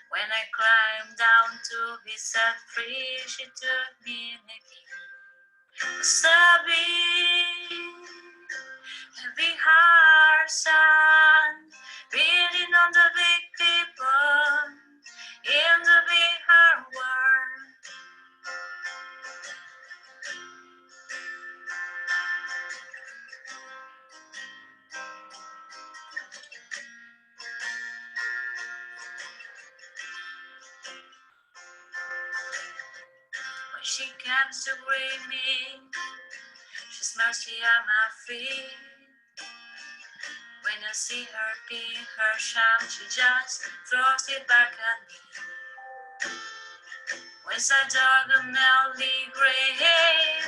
P: When I climbed down to be set free, she took me in again. Sobbing, heavy heart sun, beating on the big people in the big hard world. When she comes to greet me, she smiles at my feet. When I see her pin her charm, she just throws it back at me. Once I dug a melody grave,